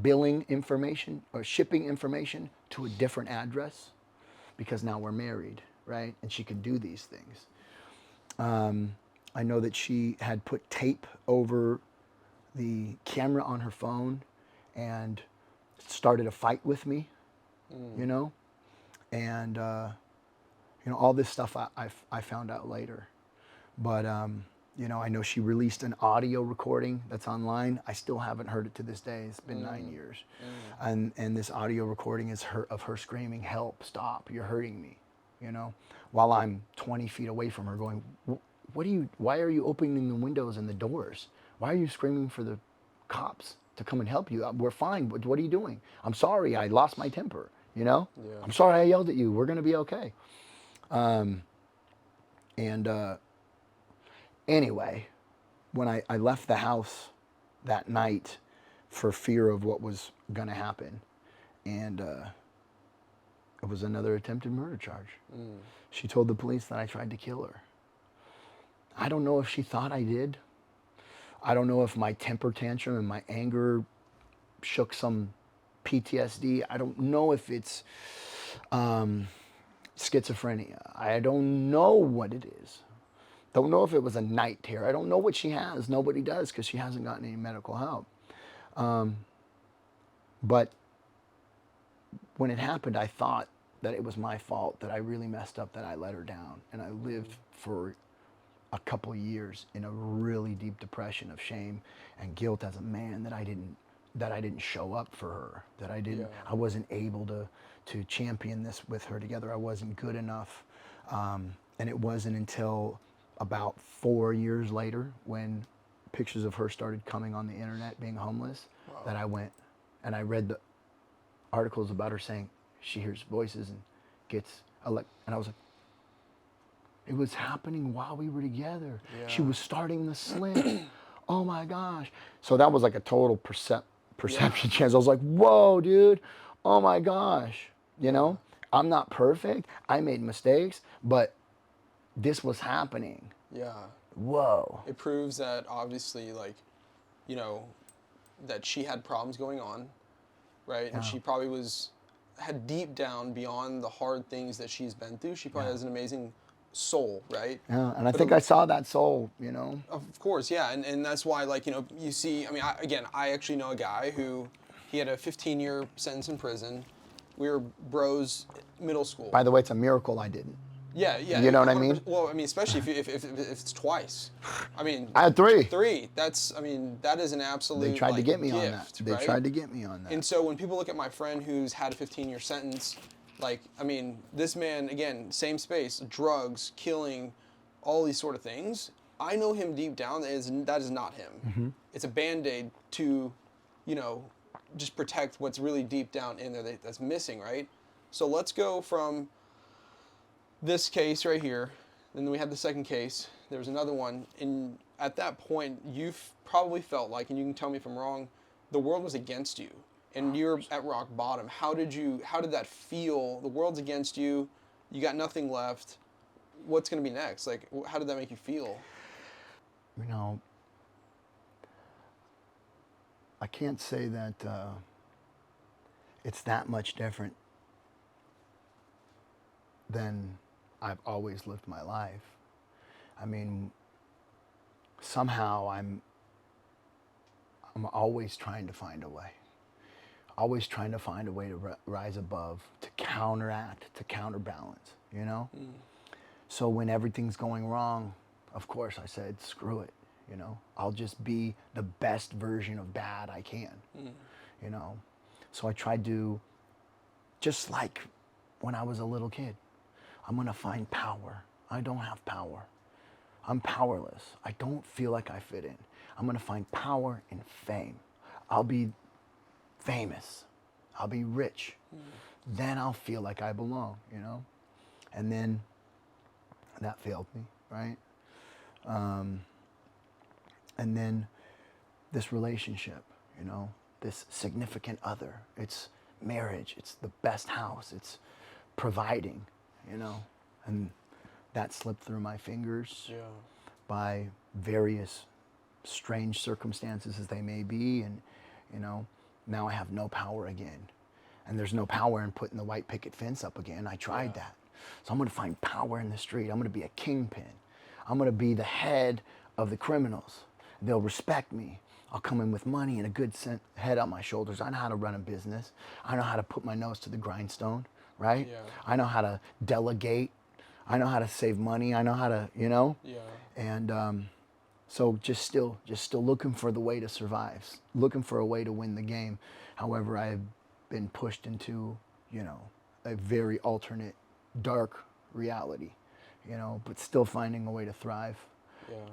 billing information or shipping information to a different address because now we're married, right? And she can do these things. I know that she had put tape over the camera on her phone and started a fight with me, you know? And, you know, all this stuff I found out later. But, you know, I know she released an audio recording that's online. I still haven't heard it to this day. It's been 9 years. And this audio recording is of her screaming, "Help, stop, you're hurting me," you know? While I'm 20 feet away from her going, why are you opening the windows and the doors? Why are you screaming for the cops to come and help you? We're fine. What are you doing? I'm sorry. I lost my temper. You know? Yeah. I'm sorry I yelled at you. We're going to be okay. Anyway, when I left the house that night for fear of what was going to happen, and it was another attempted murder charge. She told the police that I tried to kill her. I don't know if she thought I did. I don't know if my temper tantrum and my anger shook some PTSD. I don't know if it's schizophrenia. I don't know what it is. Don't know if it was a night terror. I don't know what she has. Nobody does because she hasn't gotten any medical help. But when it happened, I thought that it was my fault, that I really messed up, that I let her down. And I lived for a couple of years in a really deep depression of shame and guilt as a man that I didn't show up for her, that I wasn't able to champion this with her together. I wasn't good enough. And it wasn't until about 4 years later, when pictures of her started coming on the internet being homeless, that I went and I read the articles about her saying she hears voices and gets and I was like, It was happening while we were together. She Yeah. was starting to slip. Oh my gosh. So that was like a total perception change. I was like, whoa, dude. Oh my gosh. You know, I'm not perfect. I made mistakes, but this was happening. Yeah. Whoa. It proves that obviously, like, you know, that she had problems going on, right? And Yeah. she probably had deep down beyond the hard things that she's been through. She probably Yeah. has an amazing soul, right? Yeah. And I But think I saw that soul, you know. of course, yeah, and that's why, like, you know, you see, I mean, I actually know a guy who, he had a 15-year sentence in prison. We were bros middle school. By the way, it's a miracle I didn't. Yeah, yeah. You know what I 100%. mean? Well, I mean, especially if it's twice. I mean, I had 3. Three. That's, I mean, that is an absolute, They tried to like, get me on that. gift, They right? tried to get me on that. And so when people look at my friend who's had a 15-year sentence, like, I mean, this man, again, same space, drugs, killing, all these sort of things. I know him deep down, that is not him. Mm-hmm. It's a Band-Aid to, you know, just protect what's really deep down in there that's missing, right? So let's go from this case right here. Then we had the second case. There was another one. And at that point, you probably felt like, and you can tell me if I'm wrong, the world was against you. And you're at rock bottom. How did that feel? The world's against you. You got nothing left. What's going to be next? Like, how did that make you feel? You know, I can't say that it's that much different than I've always lived my life. I mean, somehow I'm always trying to find a way. Always trying to find a way to rise above, to counteract, to counterbalance, you know? So when everything's going wrong, of course I said, screw it, you know? I'll just be the best version of bad I can, you know? So I tried to, just like when I was a little kid, I'm gonna find power. I don't have power. I'm powerless. I don't feel like I fit in. I'm gonna find power in fame. I'll be famous. I'll be rich. Then I'll feel like I belong, you know? And then that failed me, right? And then this relationship, you know, this significant other, it's marriage, it's the best house, it's providing, you know? And that slipped through my fingers by various strange circumstances as they may be, and, you know, now I have no power again. And there's no power in putting the white picket fence up again. I tried that. So I'm gonna find power in the street. I'm gonna be a kingpin. I'm gonna be the head of the criminals. They'll respect me. I'll come in with money and a good head on my shoulders. I know how to run a business. I know how to put my nose to the grindstone, right? Yeah. I know how to delegate. I know how to save money. I know how to, you know? Yeah. And so just still looking for the way to survive, looking for a way to win the game. However, I've been pushed into, you know, a very alternate, dark reality, you know, but still finding a way to thrive,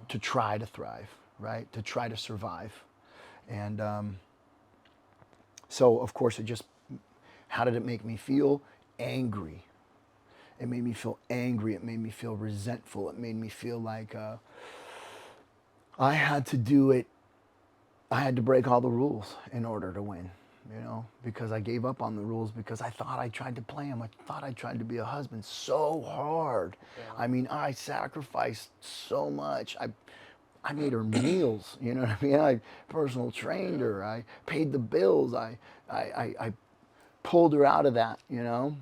to try to thrive, right? To try to survive. And so, of course, how did it make me feel? Angry. It made me feel angry. It made me feel resentful. It made me feel like I had to do it. I had to break all the rules in order to win, you know, because I gave up on the rules because I thought I tried to play them. I thought I tried to be a husband so hard. I mean, I sacrificed so much. I made her meals, you know what I mean? I personal trained her. I paid the bills. I pulled her out of that, you know.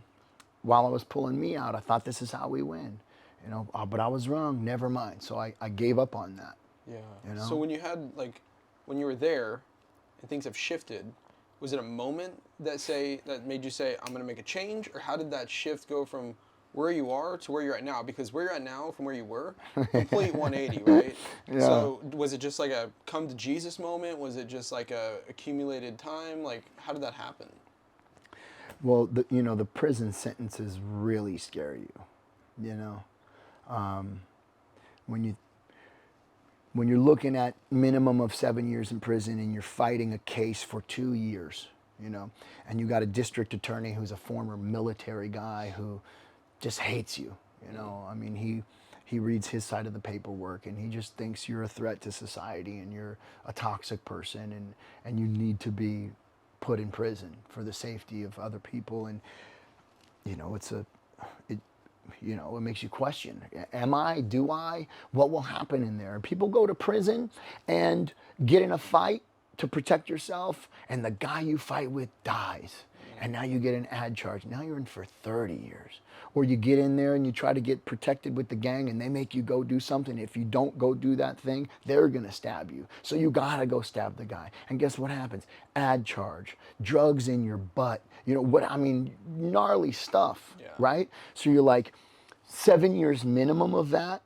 While I was pulling me out, I thought this is how we win, you know. But I was wrong. Never mind. So I gave up on that. Yeah. You know? So when when you were there, and things have shifted, was it a moment that made you say, I'm going to make a change, or how did that shift go from where you are to where you're at now? Because where you're at now from where you were, complete 180, right? Yeah. So was it just like a come to Jesus moment? Was it just like a accumulated time? Like, how did that happen? Well, the prison sentences really scare you, you know. When you're looking at minimum of 7 years in prison and you're fighting a case for 2 years, you know, and you got a district attorney who's a former military guy who just hates you, you know. I mean, he reads his side of the paperwork, and he just thinks you're a threat to society and you're a toxic person, and you need to be put in prison for the safety of other people. And it it makes you question, am I, do I, what will happen in there? People go to prison and get in a fight to protect yourself, and the guy you fight with dies. And now you get an ad charge. Now you're in for 30 years. Or you get in there and you try to get protected with the gang, and they make you go do something. If you don't go do that thing, they're going to stab you. So you got to go stab the guy. And guess what happens? Ad charge, drugs in your butt. Gnarly stuff, Yeah. right? So you're like, 7 years minimum of that.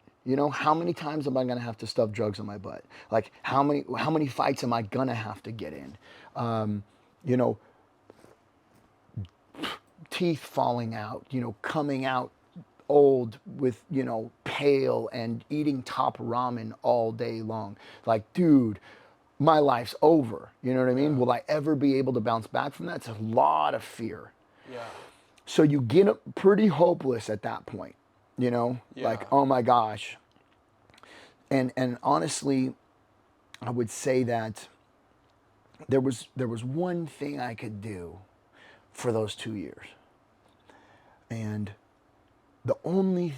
How many times am I going to have to stuff drugs in my butt? Like, how many fights am I going to have to get in? You know, teeth falling out, coming out old with, pale, and eating top ramen all day long. Like, dude, my life's over. You know what I mean? Yeah. Will I ever be able to bounce back from that? It's a lot of fear. Yeah. So you get pretty hopeless at that point, Yeah. like, oh my gosh. And honestly, I would say that there was one thing I could do for those 2 years. And the only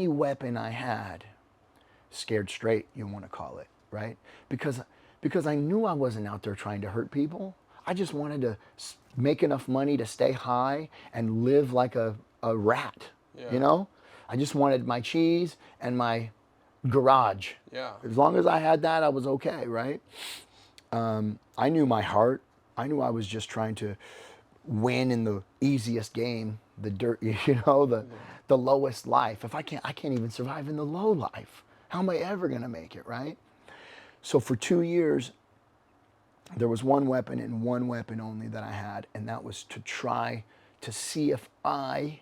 weapon I had, scared straight, you want to call it, right? Because I knew I wasn't out there trying to hurt people. I just wanted to make enough money to stay high and live like a rat, Yeah. I just wanted my cheese and my garage. Yeah. As long as I had that, I was okay, right? I knew my heart. I knew I was just trying to win in the easiest game, the dirt, the lowest life. If I can't even survive in the low life. How am I ever going to make it, right? So for 2 years, there was one weapon and one weapon only that I had, and that was to try to see if I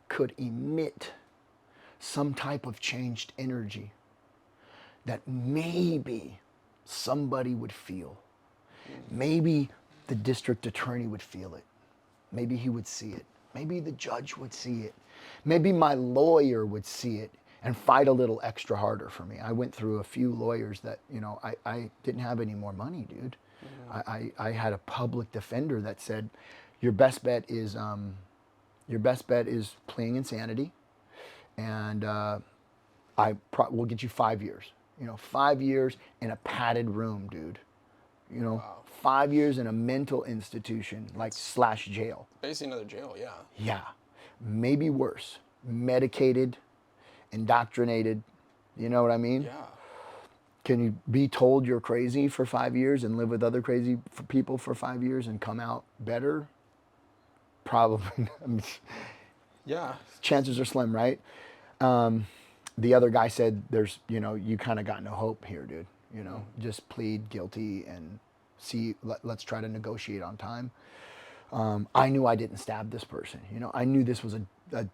could emit some type of changed energy that maybe somebody would feel. Maybe the district attorney would feel it. Maybe he would see it. Maybe the judge would see it. Maybe my lawyer would see it and fight a little extra harder for me. I went through a few lawyers that, I didn't have any more money, dude. I had a public defender that said, your best bet is pleading insanity, and we'll get you 5 years. 5 years in a padded room, dude. Wow. 5 years in a mental institution, like / jail. Basically another jail, yeah. Yeah, maybe worse. Medicated, indoctrinated. You know what I mean? Yeah. Can you be told you're crazy for 5 years and live with other crazy people for 5 years and come out better? Probably. Yeah. Chances are slim, right? The other guy said, "There's, you kind of got no hope here, dude. Just plead guilty and see. Let's try to negotiate on time." I knew I didn't stab this person. I knew this was a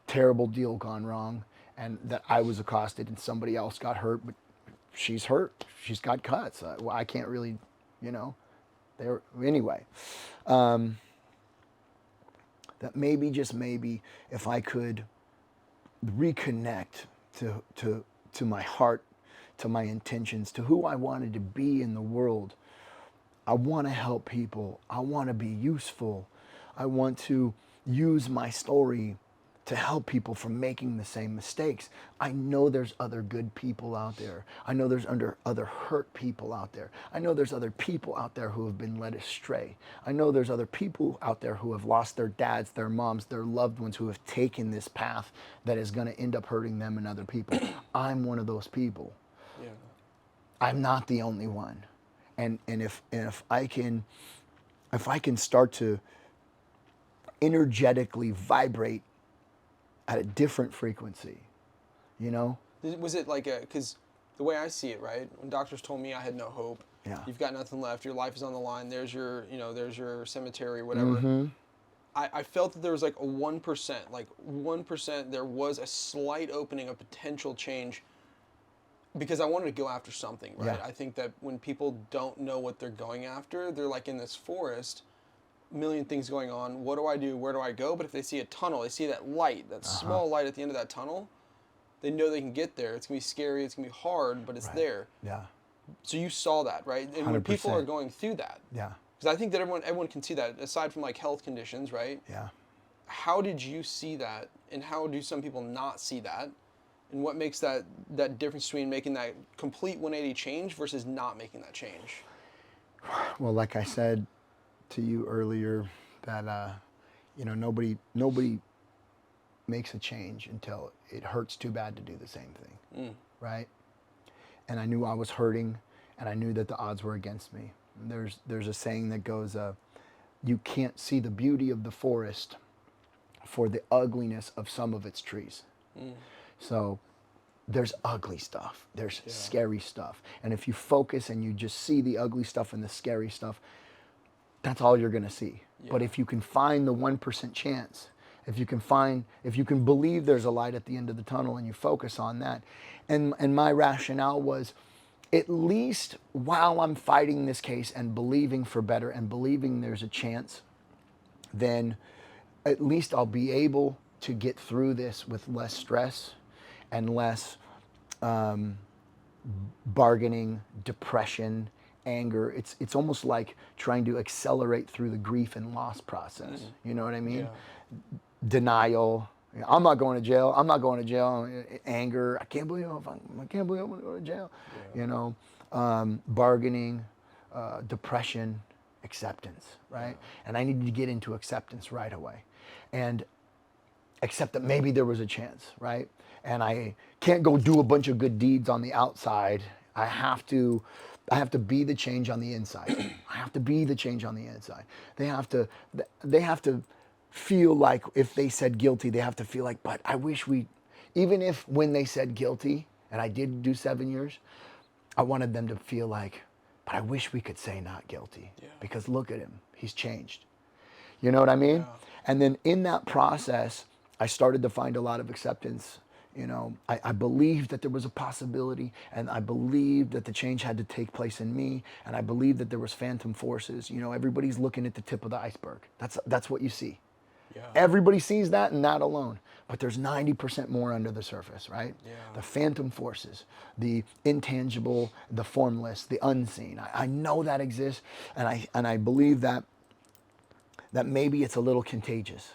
terrible deal gone wrong, and that I was accosted and somebody else got hurt, but she's hurt. She's got cuts. I can't really, anyway. That maybe, just maybe, if I could reconnect to my heart, to my intentions, to who I wanted to be in the world. I want to help people. I want to be useful. I want to use my story to help people from making the same mistakes. I know there's other good people out there. I know there's other hurt people out there. I know there's other people out there who have been led astray. I know there's other people out there who have lost their dads, their moms, their loved ones, who have taken this path that is going to end up hurting them and other people. I'm one of those people. Yeah. I'm not the only one. And if I can start to energetically vibrate at a different frequency, Was it like because the way I see it, right? When doctors told me I had no hope, Yeah. you've got nothing left, your life is on the line, there's your cemetery, whatever. Mm-hmm. I felt that there was like a 1%, there was a slight opening of potential change because I wanted to go after something, right? Yeah. I think that when people don't know what they're going after, they're like in this forest, million things going on. What do I do? Where do I go? But if they see a tunnel, they see that light, that small light at the end of that tunnel, They know they can get there. It's going to be scary. It's going to be hard, but it's Right. there. Yeah. So you saw that, right? And when people 100%. are going through that, Yeah. because I think that everyone can see that, aside from like health conditions, right? Yeah. How did you see that, and how do some people not see that? And what makes that difference between making that complete 180 change versus not making that change? Well, like I said to you earlier, that nobody makes a change until it hurts too bad to do the same thing, right? And I knew I was hurting, and I knew that the odds were against me. And there's a saying that goes, "You can't see the beauty of the forest for the ugliness of some of its trees." So there's ugly stuff, there's scary stuff, and if you focus and you just see the ugly stuff and the scary stuff, that's all you're going to see. But if you can find the 1% chance, if you can believe there's a light at the end of the tunnel and you focus on that. And my rationale was, at least while I'm fighting this case and believing for better and believing there's a chance, then at least I'll be able to get through this with less stress and less bargaining, depression, anger. It's almost like trying to accelerate through the grief and loss process. You know what I mean? Yeah. Denial. I'm not going to jail. I'm not going to jail. Anger. I can't believe I'm going to go to jail. Yeah. You know, bargaining, depression, acceptance, right? And I needed to get into acceptance right away, and accept that maybe there was a chance, right? And I can't go do a bunch of good deeds on the outside. I have to be the change on the inside. I have to be the change on the inside. They have to feel like, if they said guilty, they have to feel like, but I wish even if when they said guilty, and I did do 7 years, I wanted them to feel like, but I wish we could say not guilty, because look at him, he's changed. You know what I mean? Yeah. And then in that process, I started to find a lot of acceptance. You know, I believed that there was a possibility, and I believed that the change had to take place in me, and I believed that there was phantom forces. You know, everybody's looking at the tip of the iceberg. That's what you see. Yeah. Everybody sees that and that alone. But there's 90% more under the surface, right? Yeah. The phantom forces, the intangible, the formless, the unseen. I know that exists, and I believe that maybe it's a little contagious.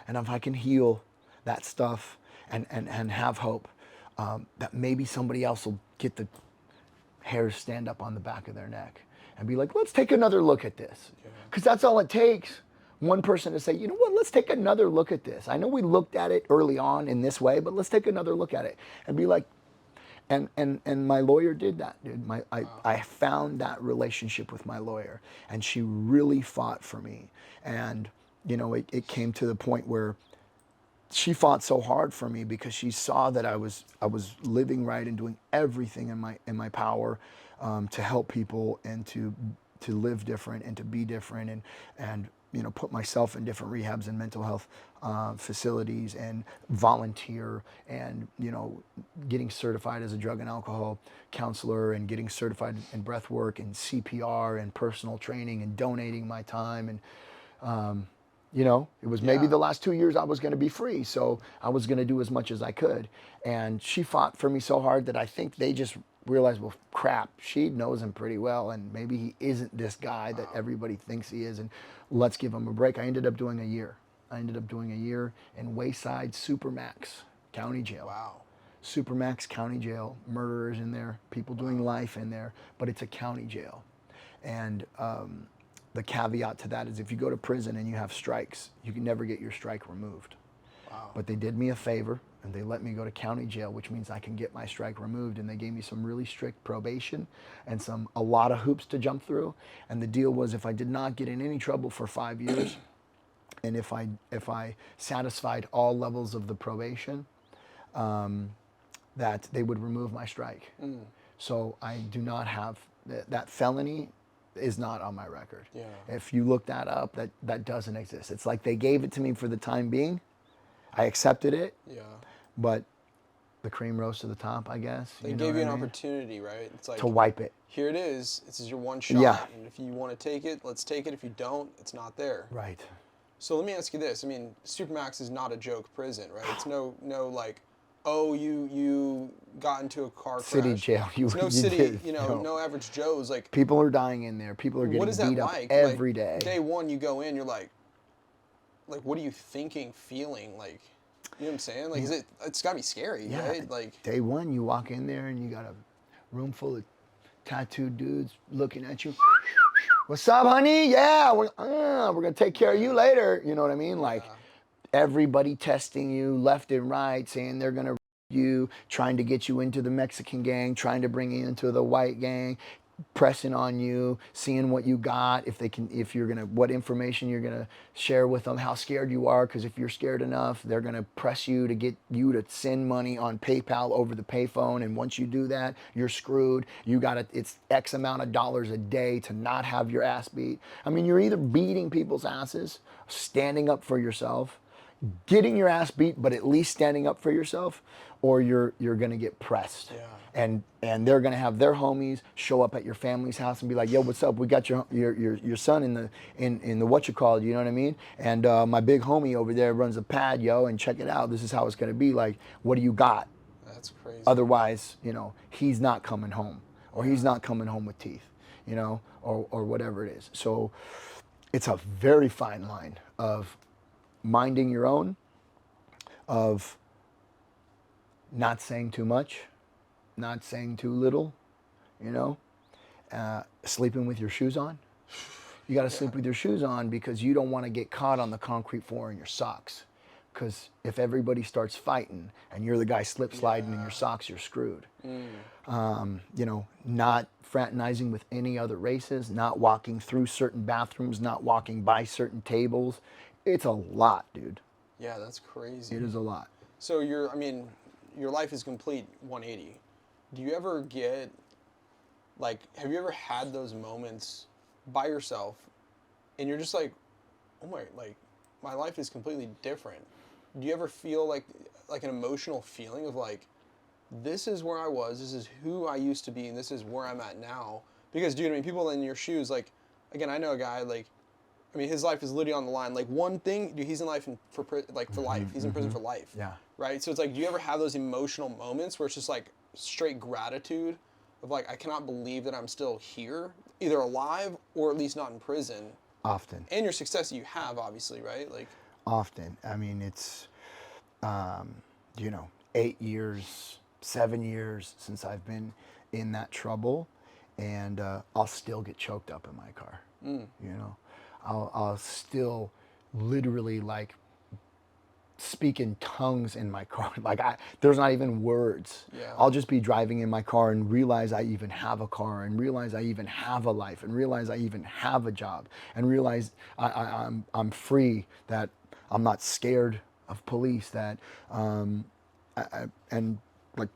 And if I can heal that stuff and have hope, that maybe somebody else will get the hairs stand up on the back of their neck and be like, let's take another look at this. Because that's all it takes. One person to say, you know what, let's take another look at this. I know we looked at it early on in this way, but let's take another look at it. And be like, and my lawyer did that, dude. I found that relationship with my lawyer, and she really fought for me. And, you know, it came to the point where she fought so hard for me because she saw that I was living right and doing everything in my power to help people and to live different and to be different and you know, put myself in different rehabs and mental health facilities and volunteer and, you know, getting certified as a drug and alcohol counselor and getting certified in breath work and CPR and personal training and donating my time. And, you know, it was maybe the last 2 years I was going to be free. So I was going to do as much as I could. And she fought for me so hard that I think they just realized, well, crap, she knows him pretty well, and maybe he isn't this guy that everybody thinks he is, and let's give him a break. I ended up doing a year. In Wayside Supermax County Jail. Wow. Supermax County Jail, murderers in there, people doing life in there, but it's a county jail. And the caveat to that is if you go to prison and you have strikes, you can never get your strike removed. Wow. But they did me a favor, and they let me go to county jail, which means I can get my strike removed. And they gave me some really strict probation and a lot of hoops to jump through. And the deal was, if I did not get in any trouble for 5 years, and if I satisfied all levels of the probation, that they would remove my strike. So I do not have that felony is not on my record. Yeah. If you look that up, that doesn't exist. It's like they gave it to me for the time being. I accepted it. Yeah. But the cream rose to the top, I guess. They know gave you what an I mean? opportunity, right? It's like, To wipe it. here it is. This is your one shot. Yeah. And if you want to take it, let's take it. If you don't, it's not there. Right. So let me ask you this. I mean, Supermax is not a joke prison, right? It's no like Oh, you got into a car City crash. jail. It's no You city, did, no average Joe's. Like, People are dying in there. People are what getting is that beat up like? every Like, day. day one, you go in, you're like, what are you thinking, feeling? Like, you know what I'm saying? Like, it's gotta be scary, Yeah. right? Like, Day one, you walk in there and you got a room full of tattooed dudes looking at you. What's up, honey? Yeah, we're gonna take care of you later. You know what I mean? Like yeah. everybody testing you left and right, saying they're gonna you, trying to get you into the Mexican gang, trying to bring you into the white gang, pressing on you, seeing what you got, if you're gonna, what information you're gonna share with them, how scared you are, because if you're scared enough, they're gonna press you to get you to send money on PayPal over the payphone, and once you do that, you're screwed. It's X amount of dollars a day to not have your ass beat. I mean, you're either beating people's asses, standing up for yourself, getting your ass beat, but at least standing up for yourself, or you're gonna get pressed. Yeah. And they're gonna have their homies show up at your family's house and be like, "Yo, what's up? We got your son in the what you call it, you know what I mean? And my big homie over there runs a pad, yo, and check it out. This is how it's gonna be. Like, what do you got? That's crazy. Otherwise, he's not coming home, or he's not coming home with teeth, or whatever it is. So it's a very fine line of minding your own, of not saying too much, not saying too little, you know, sleeping with your shoes on. You got to sleep with your shoes on because you don't want to get caught on the concrete floor in your socks. Because if everybody starts fighting and you're the guy slip sliding in your socks, you're screwed. Not fraternizing with any other races, not walking through certain bathrooms, not walking by certain tables. It's a lot, dude. Yeah, that's crazy. It is a lot. So your life is complete 180. Do you ever get, like, have you ever had those moments by yourself and you're just like, oh my life is completely different? Do you ever feel like an emotional feeling of like, this is where I was, this is who I used to be, and this is where I'm at now? Because, dude, I mean, people in your shoes, like, again, I know a guy, like, I mean, his life is literally on the line. Like, one thing, dude, he's in life for life. He's in prison for life. Yeah. Right? So it's like, do you ever have those emotional moments where it's just like straight gratitude of like, I cannot believe that I'm still here, either alive or at least not in prison? Often. And your success that you have, obviously, right? Like, Often. I mean, it's, 8 years, 7 years since I've been in that trouble, and I'll still get choked up in my car. I'll still literally like speak in tongues in my car. Like there's not even words. Yeah. I'll just be driving in my car and realize I even have a car, and realize I even have a life, and realize I even have a job, and realize I'm free, that I'm not scared of police, that and like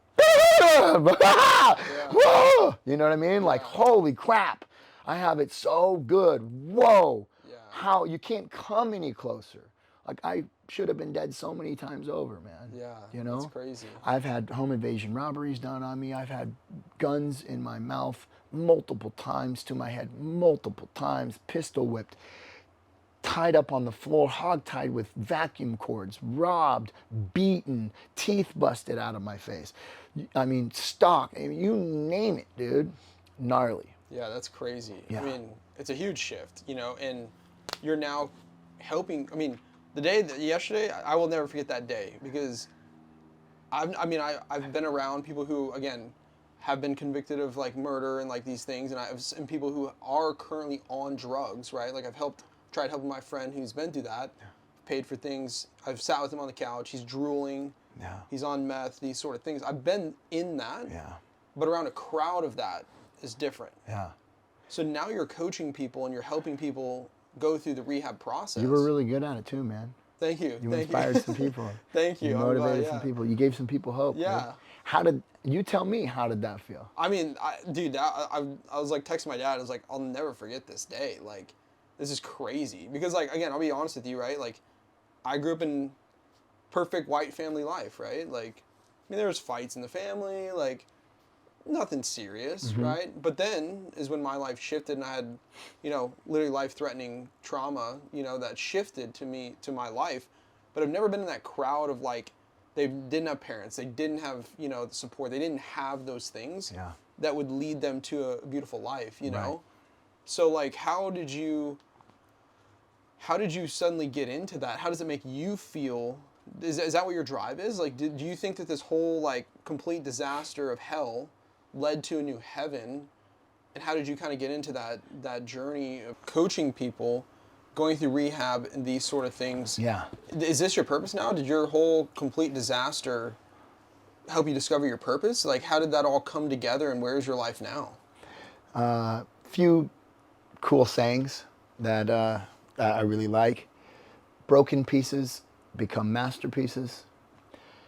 you know what I mean? Like, holy crap, I have it so good. Whoa. Yeah. How you can't come any closer. Like, I should have been dead so many times over, man. Yeah, You know? that's crazy. I've had home invasion robberies done on me. I've had guns in my mouth multiple times, to my head multiple times, pistol whipped, tied up on the floor, hogtied with vacuum cords, robbed, beaten, teeth busted out of my face. I mean, you name it, dude. Gnarly. Yeah, that's crazy. Yeah. I mean, it's a huge shift, and you're now helping. I mean, yesterday, I will never forget that day, because I've been around people who, again, have been convicted of like murder and like these things, and people who are currently on drugs, right? Like, tried helping my friend who's been through that, paid for things. I've sat with him on the couch. He's drooling. Yeah. He's on meth. These sort of things. I've been in that. Yeah. But around a crowd of that is different. Yeah. So now you're coaching people and you're helping people go through the rehab process. You were really good at it too, man. Thank you. You inspired some people. Thank you. You motivated some people. You gave some people hope. Yeah. Dude. You tell me, how did that feel? I mean, I was like texting my dad. I was like, I'll never forget this day. Like, this is crazy. Because, like, again, I'll be honest with you, right? Like, I grew up in perfect white family life, right? Like, I mean, there was fights in the family, like, nothing serious, right? But then is when my life shifted, and I had, literally life-threatening trauma, that shifted to my life. But I've never been in that crowd of, like, They didn't have parents. They didn't have, you know, the support. They didn't have those things Yeah. that would lead them to a beautiful life, you know? Right. So like how did you suddenly get into that? How does it make you feel? Is that what your drive is? Like do you think that this whole like complete disaster of hell led to a new heaven? And how did you kind of get into that journey of coaching people, going through rehab and these sort of things? Yeah. Is this your purpose now? Did your whole complete disaster help you discover your purpose? Like, how did that all come together, and where is your life now? Few cool sayings that I really like. Broken pieces become masterpieces.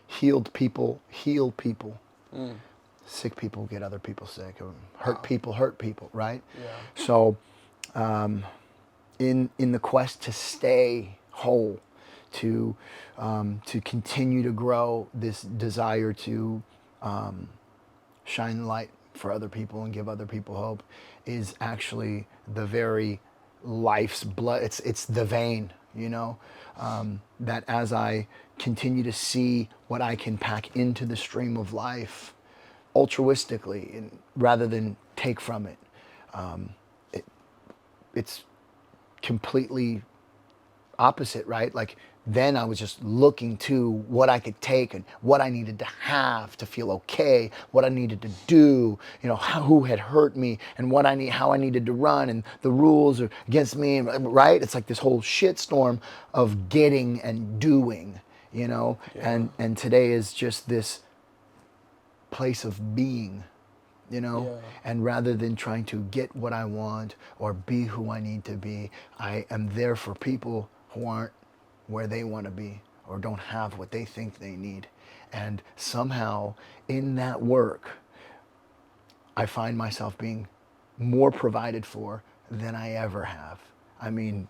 Healed people heal people. Sick people get other people sick. Hurt people hurt people, right? Yeah. So in the quest to stay whole, to continue to grow this desire to shine the light for other people and give other people hope, is actually the very life's blood. It's the vein, you know, that as I continue to see what I can pack into the stream of life altruistically, and rather than take from it, it's completely opposite, right? Like then I was just looking to what I could take and what I needed to have to feel okay, what I needed to do, you know, who had hurt me and how I needed to run, and the rules are against me, right? It's like this whole shitstorm of getting and doing, you know, Yeah. and today is just this place of being, you know. Yeah. And rather than trying to get what I want or be who I need to be, I am there for people who aren't where they want to be or don't have what they think they need. And somehow in that work, I find myself being more provided for than I ever have. I mean,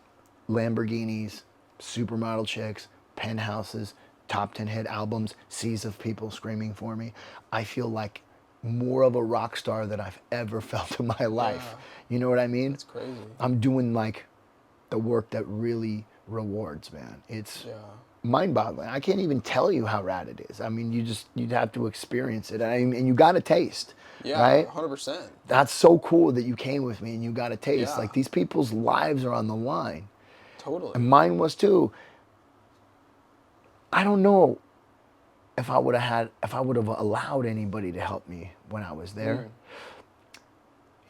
Lamborghinis, supermodel chicks, penthouses, top 10 hit albums, seas of people screaming for me. I feel like more of a rock star than I've ever felt in my life. Yeah. You know what I mean? It's crazy. I'm doing like the work that really rewards, man. It's Yeah. mind-boggling. I can't even tell you how rad it is. I mean, you'd have to experience it, and you got to taste, Yeah. right? 100%. That's so cool that you came with me and you got a taste. Yeah. Like these people's lives are on the line, Totally. and mine was too. I don't know if I would have allowed anybody to help me when I was there.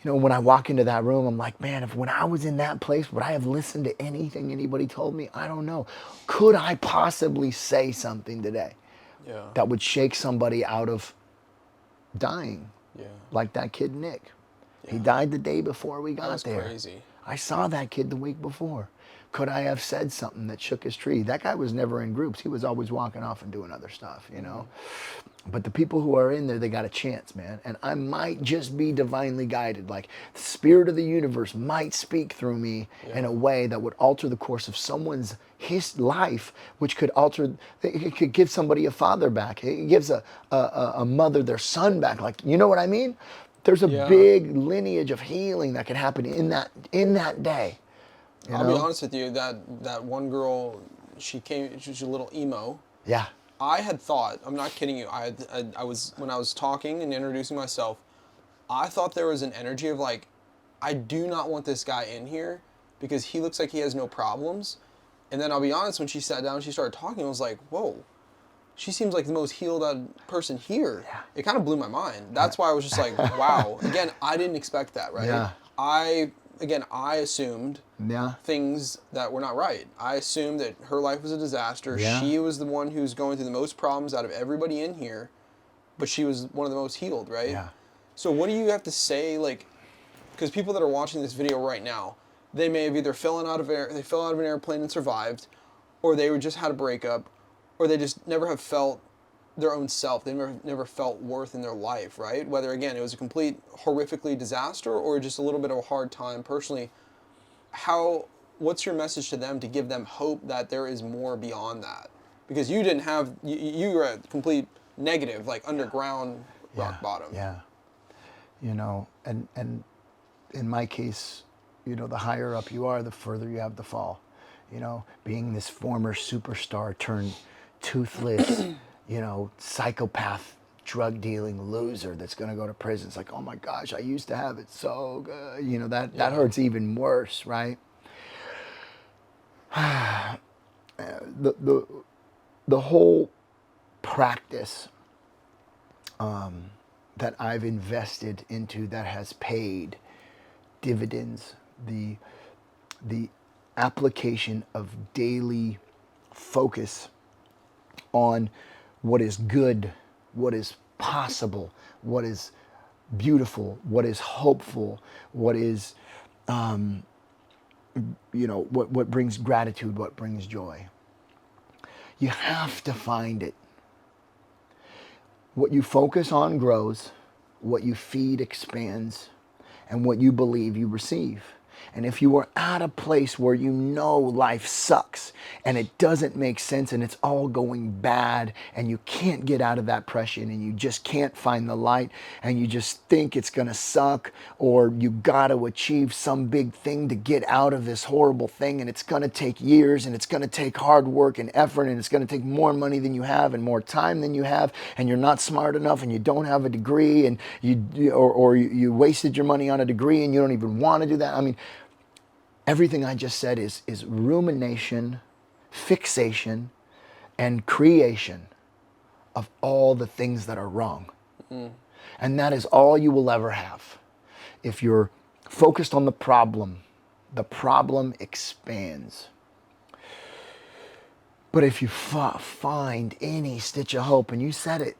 You know, when I walk into that room, I'm like, man, when I was in that place, would I have listened to anything anybody told me? I don't know. Could I possibly say something today Yeah. that would shake somebody out of dying? Yeah. Like that kid, Nick. He Yeah. died the day before we That got was there. crazy. I saw that kid the week before. Could I have said something that shook his tree? That guy was never in groups. He was always walking off and doing other stuff, you know? But the people who are in there, they got a chance, man. And I might just be divinely guided. Like the spirit of the universe might speak through me in a way that would alter the course of someone's life, which could it could give somebody a father back. It gives a mother their son back. Like, you know what I mean? There's a Yeah. big lineage of healing that can happen in that day. You I'll be know? honest with you. That one girl, she was a little emo. Yeah. I had thought, I'm not kidding you, I was, when I was talking and introducing myself, I thought there was an energy of like, I do not want this guy in here because he looks like he has no problems. And then I'll be honest, when she sat down, she started talking, I was like, whoa, she seems like the most healed out person here. Yeah. It kind of blew my mind. That's why I was just like, wow. Again, I didn't expect that, right? Yeah. I assumed Yeah. things that were not right. I assumed that her life was a disaster. Yeah. She was the one who's going through the most problems out of everybody in here, but she was one of the most healed, right? Yeah. So what do you have to say, like, because people that are watching this video right now, they may have either fell out of an airplane and survived, or they just had a breakup, or they just never have felt their own self. They never felt worth in their life, right? Whether, again, it was a complete horrifically disaster or just a little bit of a hard time personally. What's your message to them to give them hope that there is more beyond that? Because you didn't have, you were at complete negative, like underground rock bottom. Yeah. You know, and in my case, you know, the higher up you are, the further you have to fall. You know, being this former superstar turned toothless, psychopath drug dealing loser that's going to go to prison. It's like, oh my gosh, I used to have it so good. That hurts even worse, right? The whole practice that I've invested into that has paid dividends, the application of daily focus on what is good, what is possible, what is beautiful, what is hopeful, what is what brings gratitude, what brings joy. You have to find it. What you focus on grows, what you feed expands, and what you believe you receive. And if you are at a place where life sucks and it doesn't make sense and it's all going bad and you can't get out of that depression and you just can't find the light and you just think it's going to suck, or you got to achieve some big thing to get out of this horrible thing, and it's going to take years and it's going to take hard work and effort and it's going to take more money than you have and more time than you have, and you're not smart enough and you don't have a degree, and you wasted your money on a degree and you don't even want to do that. I mean, everything I just said is rumination, fixation, and creation of all the things that are wrong. And that is all you will ever have. If you're focused on the problem expands. But if you find any stitch of hope, and you said it,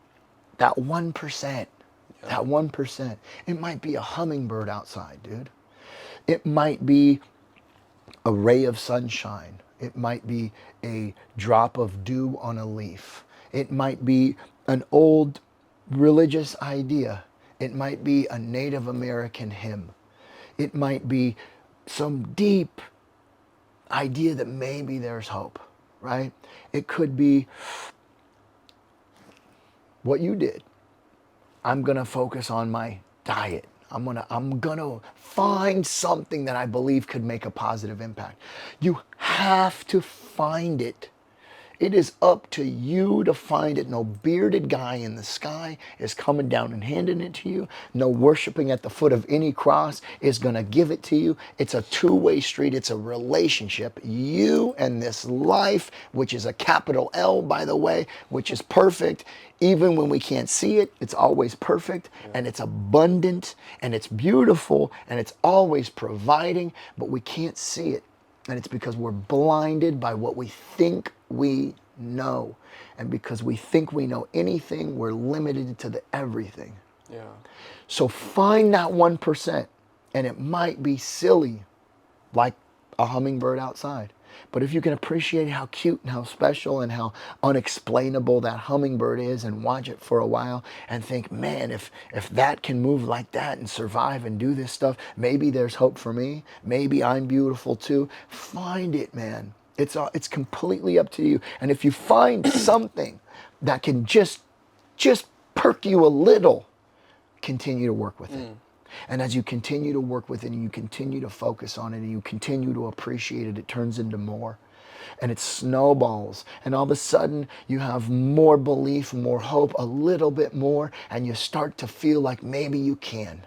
that 1%, that 1%, it might be a hummingbird outside, dude. It might be a ray of sunshine. It might be a drop of dew on a leaf. It might be an old religious idea. It might be a Native American hymn. It might be some deep idea that maybe there's hope, right? It could be what you did. I'm going to focus on my diet. I'm gonna find something that I believe could make a positive impact. You have to find it. It is up to you to find it. No bearded guy in the sky is coming down and handing it to you. No worshiping at the foot of any cross is going to give it to you. It's a two-way street. It's a relationship. You and this life, which is a capital L, by the way, which is perfect. Even when we can't see it, it's always perfect, and it's abundant, and it's beautiful, and it's always providing, but we can't see it. And it's because we're blinded by what we think we know. And because we think we know anything, we're limited to the everything. Yeah. So find that 1%. And it might be silly, like a hummingbird outside. But if you can appreciate how cute and how special and how unexplainable that hummingbird is, and watch it for a while and think, man, if that can move like that and survive and do this stuff, maybe there's hope for me. Maybe I'm beautiful too. Find it, man. It's completely up to you. And if you find something that can just perk you a little, continue to work with it. And as you continue to work with it and you continue to focus on it and you continue to appreciate it, it turns into more. And it snowballs. And all of a sudden you have more belief, more hope, a little bit more. And you start to feel like maybe you can.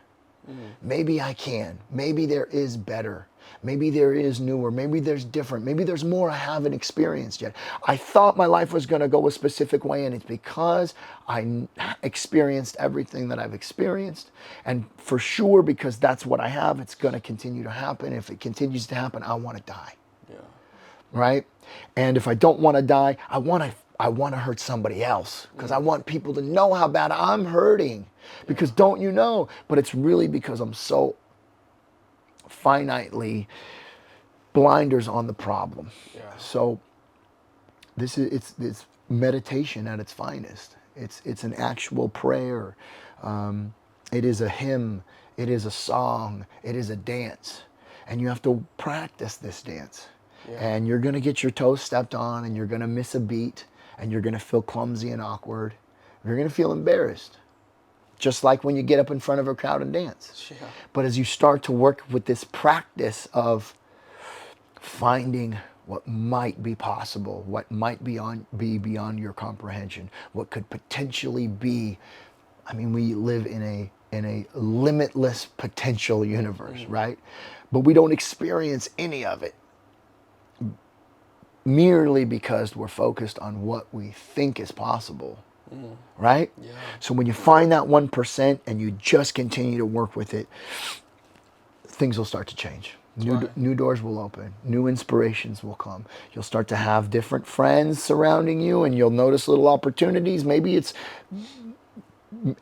Maybe I can. Maybe there is better. Maybe there is newer. Maybe there's different. Maybe there's more I haven't experienced yet. I thought my life was going to go a specific way, and it's because I experienced everything that I've experienced. And for sure, because that's what I have, it's going to continue to happen. If it continues to happen, I want to die. Yeah. Right? And if I don't want to die, I want to hurt somebody else, because I want people to know how bad I'm hurting. Because don't you know? But it's really because I'm so finitely blinders on the problem. Yeah. So it's meditation at its finest. It's an actual prayer. It is a hymn. It is a song. It is a dance. And you have to practice this dance. Yeah. And you're going to get your toes stepped on, and you're going to miss a beat, and you're going to feel clumsy and awkward. You're going to feel embarrassed. Just like when you get up in front of a crowd and dance. Yeah. But as you start to work with this practice of finding what might be possible, what might be beyond your comprehension, what could potentially be. I mean, we live in a limitless potential universe, right? But we don't experience any of it merely because we're focused on what we think is possible, right? Yeah. So when you find that 1% and you just continue to work with it, things will start to change. right. New doors will open. New inspirations will come. You'll start to have different friends surrounding you, and you'll notice little opportunities. Maybe it's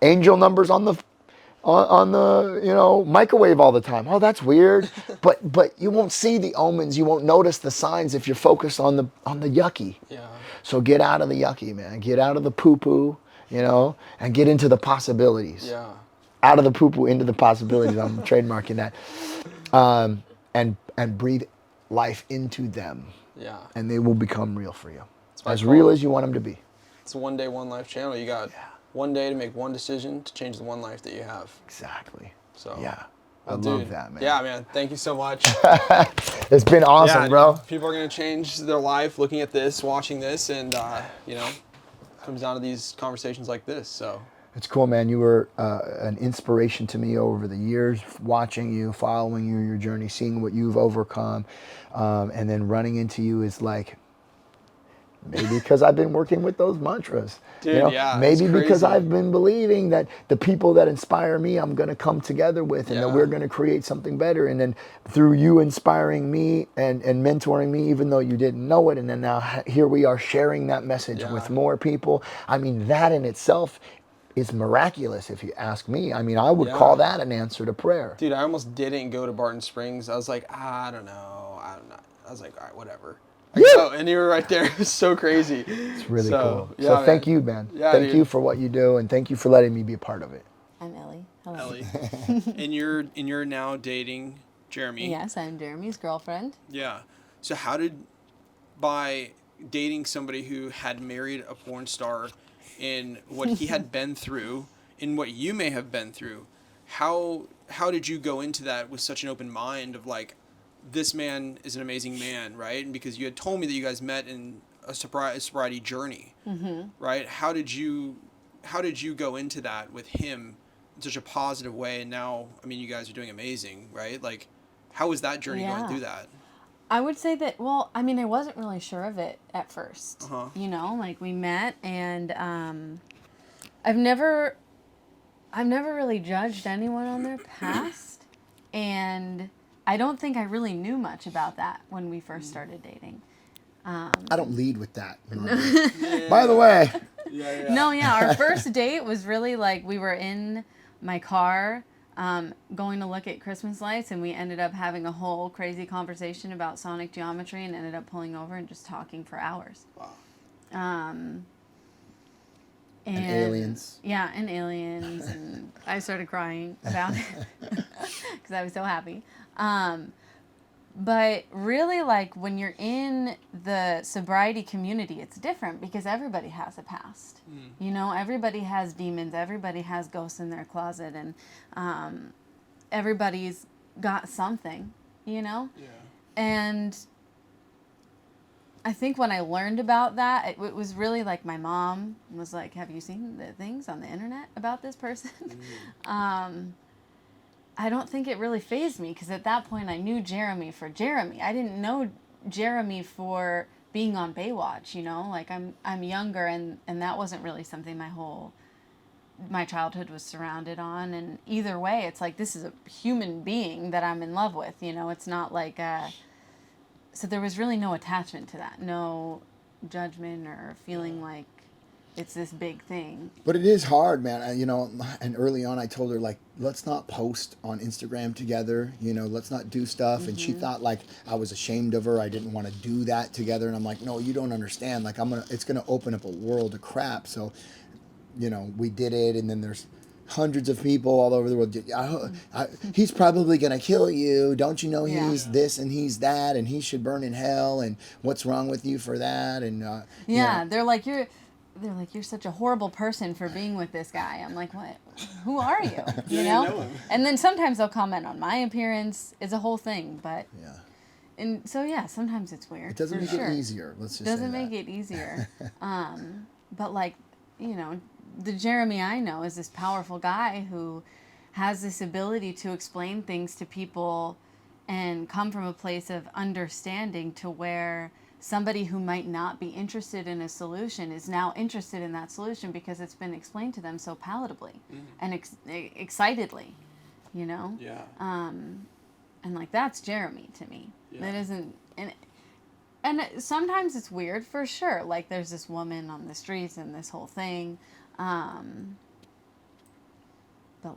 angel numbers on the microwave all the time. Oh, that's weird. but you won't see the omens. You won't notice the signs if you're focused on the yucky. Yeah. So get out of the yucky, man. Get out of the poo poo, and get into the possibilities. Yeah. Out of the poo poo into the possibilities. I'm trademarking that. And breathe life into them, Yeah. and they will become real for you, why I as call real it- as you want them to be. It's a One Day, One Life channel. You got one day to make one decision to change the one life that you have. Exactly. So Yeah, I well, love dude, that, man. Yeah, man. Thank you so much. It's been awesome, yeah, bro. People are gonna change their life looking at this, watching this, and comes down to these conversations like this. So It's cool, man. You were an inspiration to me over the years, watching you, following you, your journey, seeing what you've overcome, and then running into you is like, maybe because I've been working with those mantras. Dude, yeah, maybe it's because crazy. I've been believing that the people that inspire me, I'm going to come together with, and that Yeah. we're going to create something better. And then through you inspiring me and mentoring me, even though you didn't know it, and then now here we are sharing that message Yeah. with more people. I mean, that in itself is miraculous, if you ask me. I mean, I would Yeah. call that an answer to prayer. dude, I almost didn't go to Barton Springs. I was like, I don't know. I was like, all right, whatever. And you were right there. It was so crazy. It's really So, cool. yeah, So thank man. you, man. Yeah, Thank dude. you for what you do, and thank you for letting me be a part of it. I'm Ellie. Hello. Ellie. and you're now dating Jeremy. Yes, I'm Jeremy's girlfriend. Yeah. So how did, by dating somebody who had married a porn star in what he had been through, in what you may have been through, how did you go into that with such an open mind of like, this man is an amazing man, right? And because you had told me that you guys met in a sobriety journey, right? How did you go into that with him in such a positive way? And now, I mean, you guys are doing amazing, right? Like, how was that journey going Yeah. through that? I would say that, well, I mean, I wasn't really sure of it at first. Uh-huh. Like we met and I've never really judged anyone on their past. And I don't think I really knew much about that when we first started dating. I don't lead with that. By the way, No, yeah, our first date was really like we were in my car going to look at Christmas lights, and we ended up having a whole crazy conversation about sonic geometry and ended up pulling over and just talking for hours. Wow. And aliens. Yeah, and aliens. And I started crying about it because I was so happy. But really, like, when you're in the sobriety community, it's different because everybody has a past. Everybody has demons. Everybody has ghosts in their closet. And everybody's got something, Yeah. And I think when I learned about that, it was really like my mom was like, have you seen the things on the internet about this person? I don't think it really fazed me because at that point I knew Jeremy for Jeremy. I didn't know Jeremy for being on Baywatch, Like I'm younger and that wasn't really something my childhood was surrounded on. And either way, it's like this is a human being that I'm in love with, It's not like so there was really no attachment to that, no judgment or feeling like it's this big thing. but it is hard, man. And early on I told her, like, let's not post on Instagram together, let's not do stuff. And she thought like I was ashamed of her. I didn't want to do that together. And I'm like, no, you don't understand. Like it's going to open up a world of crap. So, we did it. And then there's hundreds of people all over the world. He's probably going to kill you. Don't you know he's this and he's that and he should burn in hell, and what's wrong with you for that? And They're like, you're such a horrible person for being with this guy. I'm like, what? Who are you? You know? know him. And then sometimes they'll comment on my appearance. It's a whole thing, but yeah. and so yeah, sometimes it's weird. It doesn't for make sure. it easier. Let's just Doesn't say make that. it easier. But like, you know, the Jeremy I know is this powerful guy who has this ability to explain things to people and come from a place of understanding to where somebody who might not be interested in a solution is now interested in that solution because it's been explained to them so palatably and excitedly, you know? Yeah. And like that's Jeremy to me. Yeah. That isn't and sometimes it's weird for sure. Like there's this woman on the streets and this whole thing. But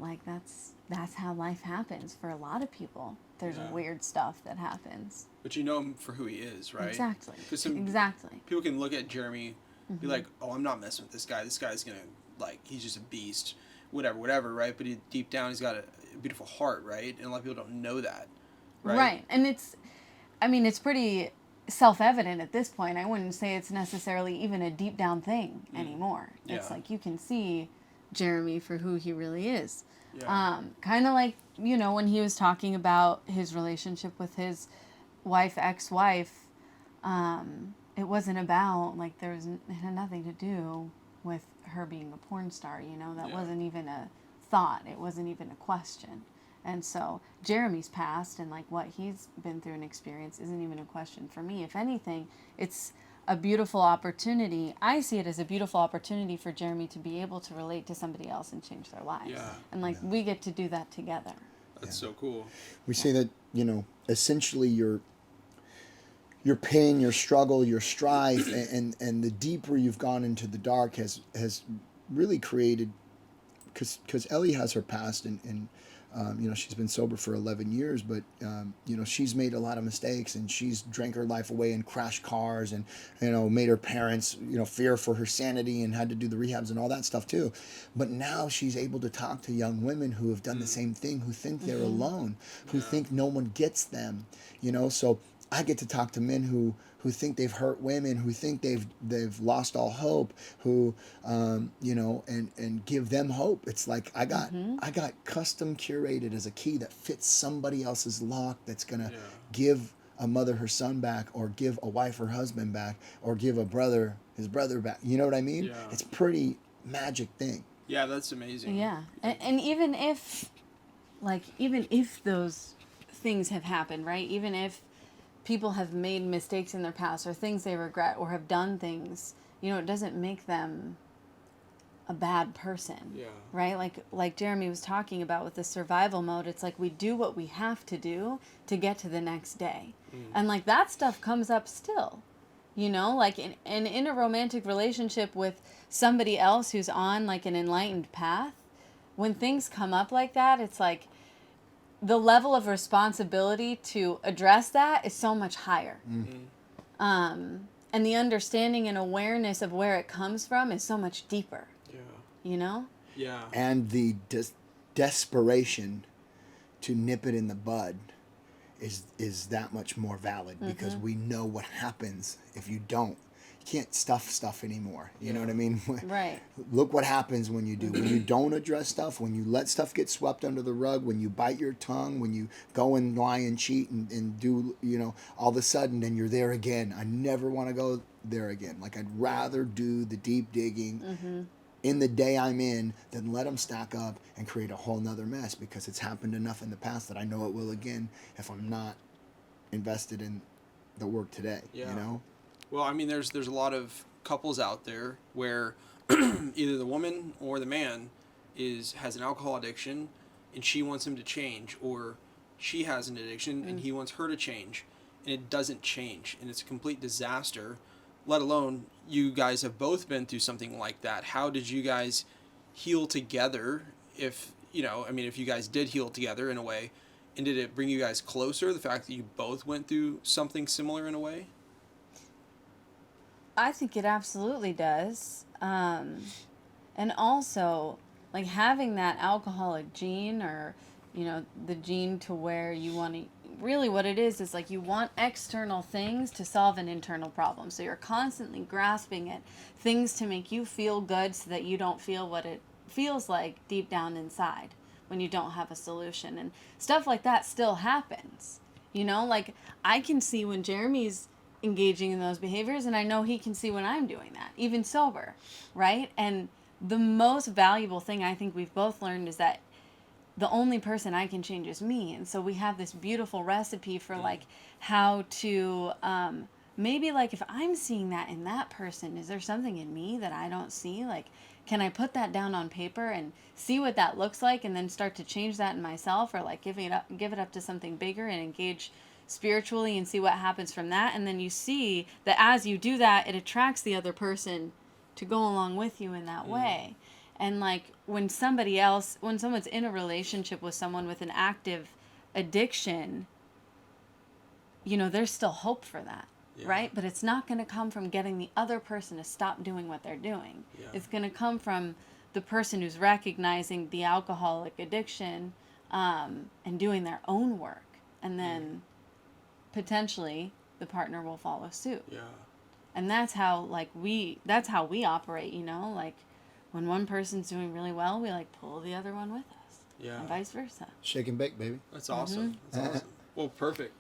like that's how life happens for a lot of people. There's Yeah. weird stuff that happens. But you know him for who he is, right? Exactly. 'Cause some Exactly. people can look at Jeremy, be like, "Oh, I'm not messing with this guy. This guy's gonna he's just a beast, whatever, right?" But deep down, he's got a beautiful heart, right? And a lot of people don't know that, right? Right. And it's pretty self-evident at this point. I wouldn't say it's necessarily even a deep down thing anymore. It's Yeah. like you can see Jeremy for who he really is. Yeah. Kind of like, you know, when he was talking about his relationship with his ex-wife, it wasn't about, like, it had nothing to do with her being a porn star, you know? That Yeah. wasn't even a thought. It wasn't even a question. And so Jeremy's past and, like, what he's been through and experienced isn't even a question for me. If anything, it's a beautiful opportunity. I see it as a beautiful opportunity for Jeremy to be able to relate to somebody else and change their lives. Yeah. And, like, we get to do that together. That's so cool. We say that, you know, essentially your pain, your struggle, your strife, and the deeper you've gone into the dark has really created, because Ellie has her past, and you know, she's been sober for 11 years, but you know, she's made a lot of mistakes, and she's drank her life away and crashed cars, and, you know, made her parents, you know, fear for her sanity and had to do the rehabs and all that stuff too. But now she's able to talk to young women who have done the same thing, who think they're alone, who think no one gets them, you know. So I get to talk to men who think they've hurt women, who think they've lost all hope, who you know, and give them hope. It's like I got custom curated as a key that fits somebody else's lock, that's gonna Yeah. give a mother her son back, or give a wife her husband back, or give a brother his brother back. You know what I mean? Yeah. It's pretty magic thing. Yeah, that's amazing. Yeah. And even if those things have happened, right? Even if people have made mistakes in their past or things they regret or have done things, you know, it doesn't make them a bad person. Yeah. Right? Like Jeremy was talking about with the survival mode, it's like we do what we have to do to get to the next day. And like that stuff comes up still. You know, like in a romantic relationship with somebody else who's on like an enlightened path, when things come up like that, it's like the level of responsibility to address that is so much higher. And the understanding and awareness of where it comes from is so much deeper, Yeah. you know? Yeah. And the desperation to nip it in the bud is that much more valid, because we know what happens if you don't. You can't stuff anymore. You know what I mean? Right. Look what happens when you do. When you don't address stuff, when you let stuff get swept under the rug, when you bite your tongue, when you go and lie and cheat and do, you know, all of a sudden then you're there again. I never want to go there again. Like, I'd rather do the deep digging in the day I'm in than let them stack up and create a whole nother mess, because it's happened enough in the past that I know it will again if I'm not invested in the work today. Yeah. You know? Well, I mean, there's a lot of couples out there where either the woman or the man has an alcohol addiction, and she wants him to change, or she has an addiction and he wants her to change, and it doesn't change, and it's a complete disaster. Let alone you guys have both been through something like that. How did you guys heal together? If you know, I mean, if you guys did heal together in a way, and did it bring you guys closer? The fact that you both went through something similar in a way. I think it absolutely does. And also, like, having that alcoholic gene, or, you know, the gene to where you want to, really what it is like you want external things to solve an internal problem. So you're constantly grasping at things to make you feel good so that you don't feel what it feels like deep down inside when you don't have a solution. And stuff like that still happens. You know, like I can see when Jeremy's engaging in those behaviors, and I know he can see when I'm doing that, even sober, right? And the most valuable thing I think we've both learned is that the only person I can change is me. And so we have this beautiful recipe for like how to maybe like if I'm seeing that in that person, is there something in me that I don't see? Like, can I put that down on paper and see what that looks like and then start to change that in myself, or like give it up to something bigger and engage spiritually and see what happens from that. And then you see that as you do that, it attracts the other person to go along with you in that way. And like when someone's in a relationship with someone with an active addiction, you know, there's still hope for that, right? But it's not going to come from getting the other person to stop doing what they're doing. Yeah. It's going to come from the person who's recognizing the alcoholic addiction and doing their own work. And then potentially the partner will follow suit. Yeah. And that's how we operate, you know, like when one person's doing really well, we like pull the other one with us. Yeah. And vice versa. Shake and bake, baby. That's awesome. That's awesome. Well, perfect.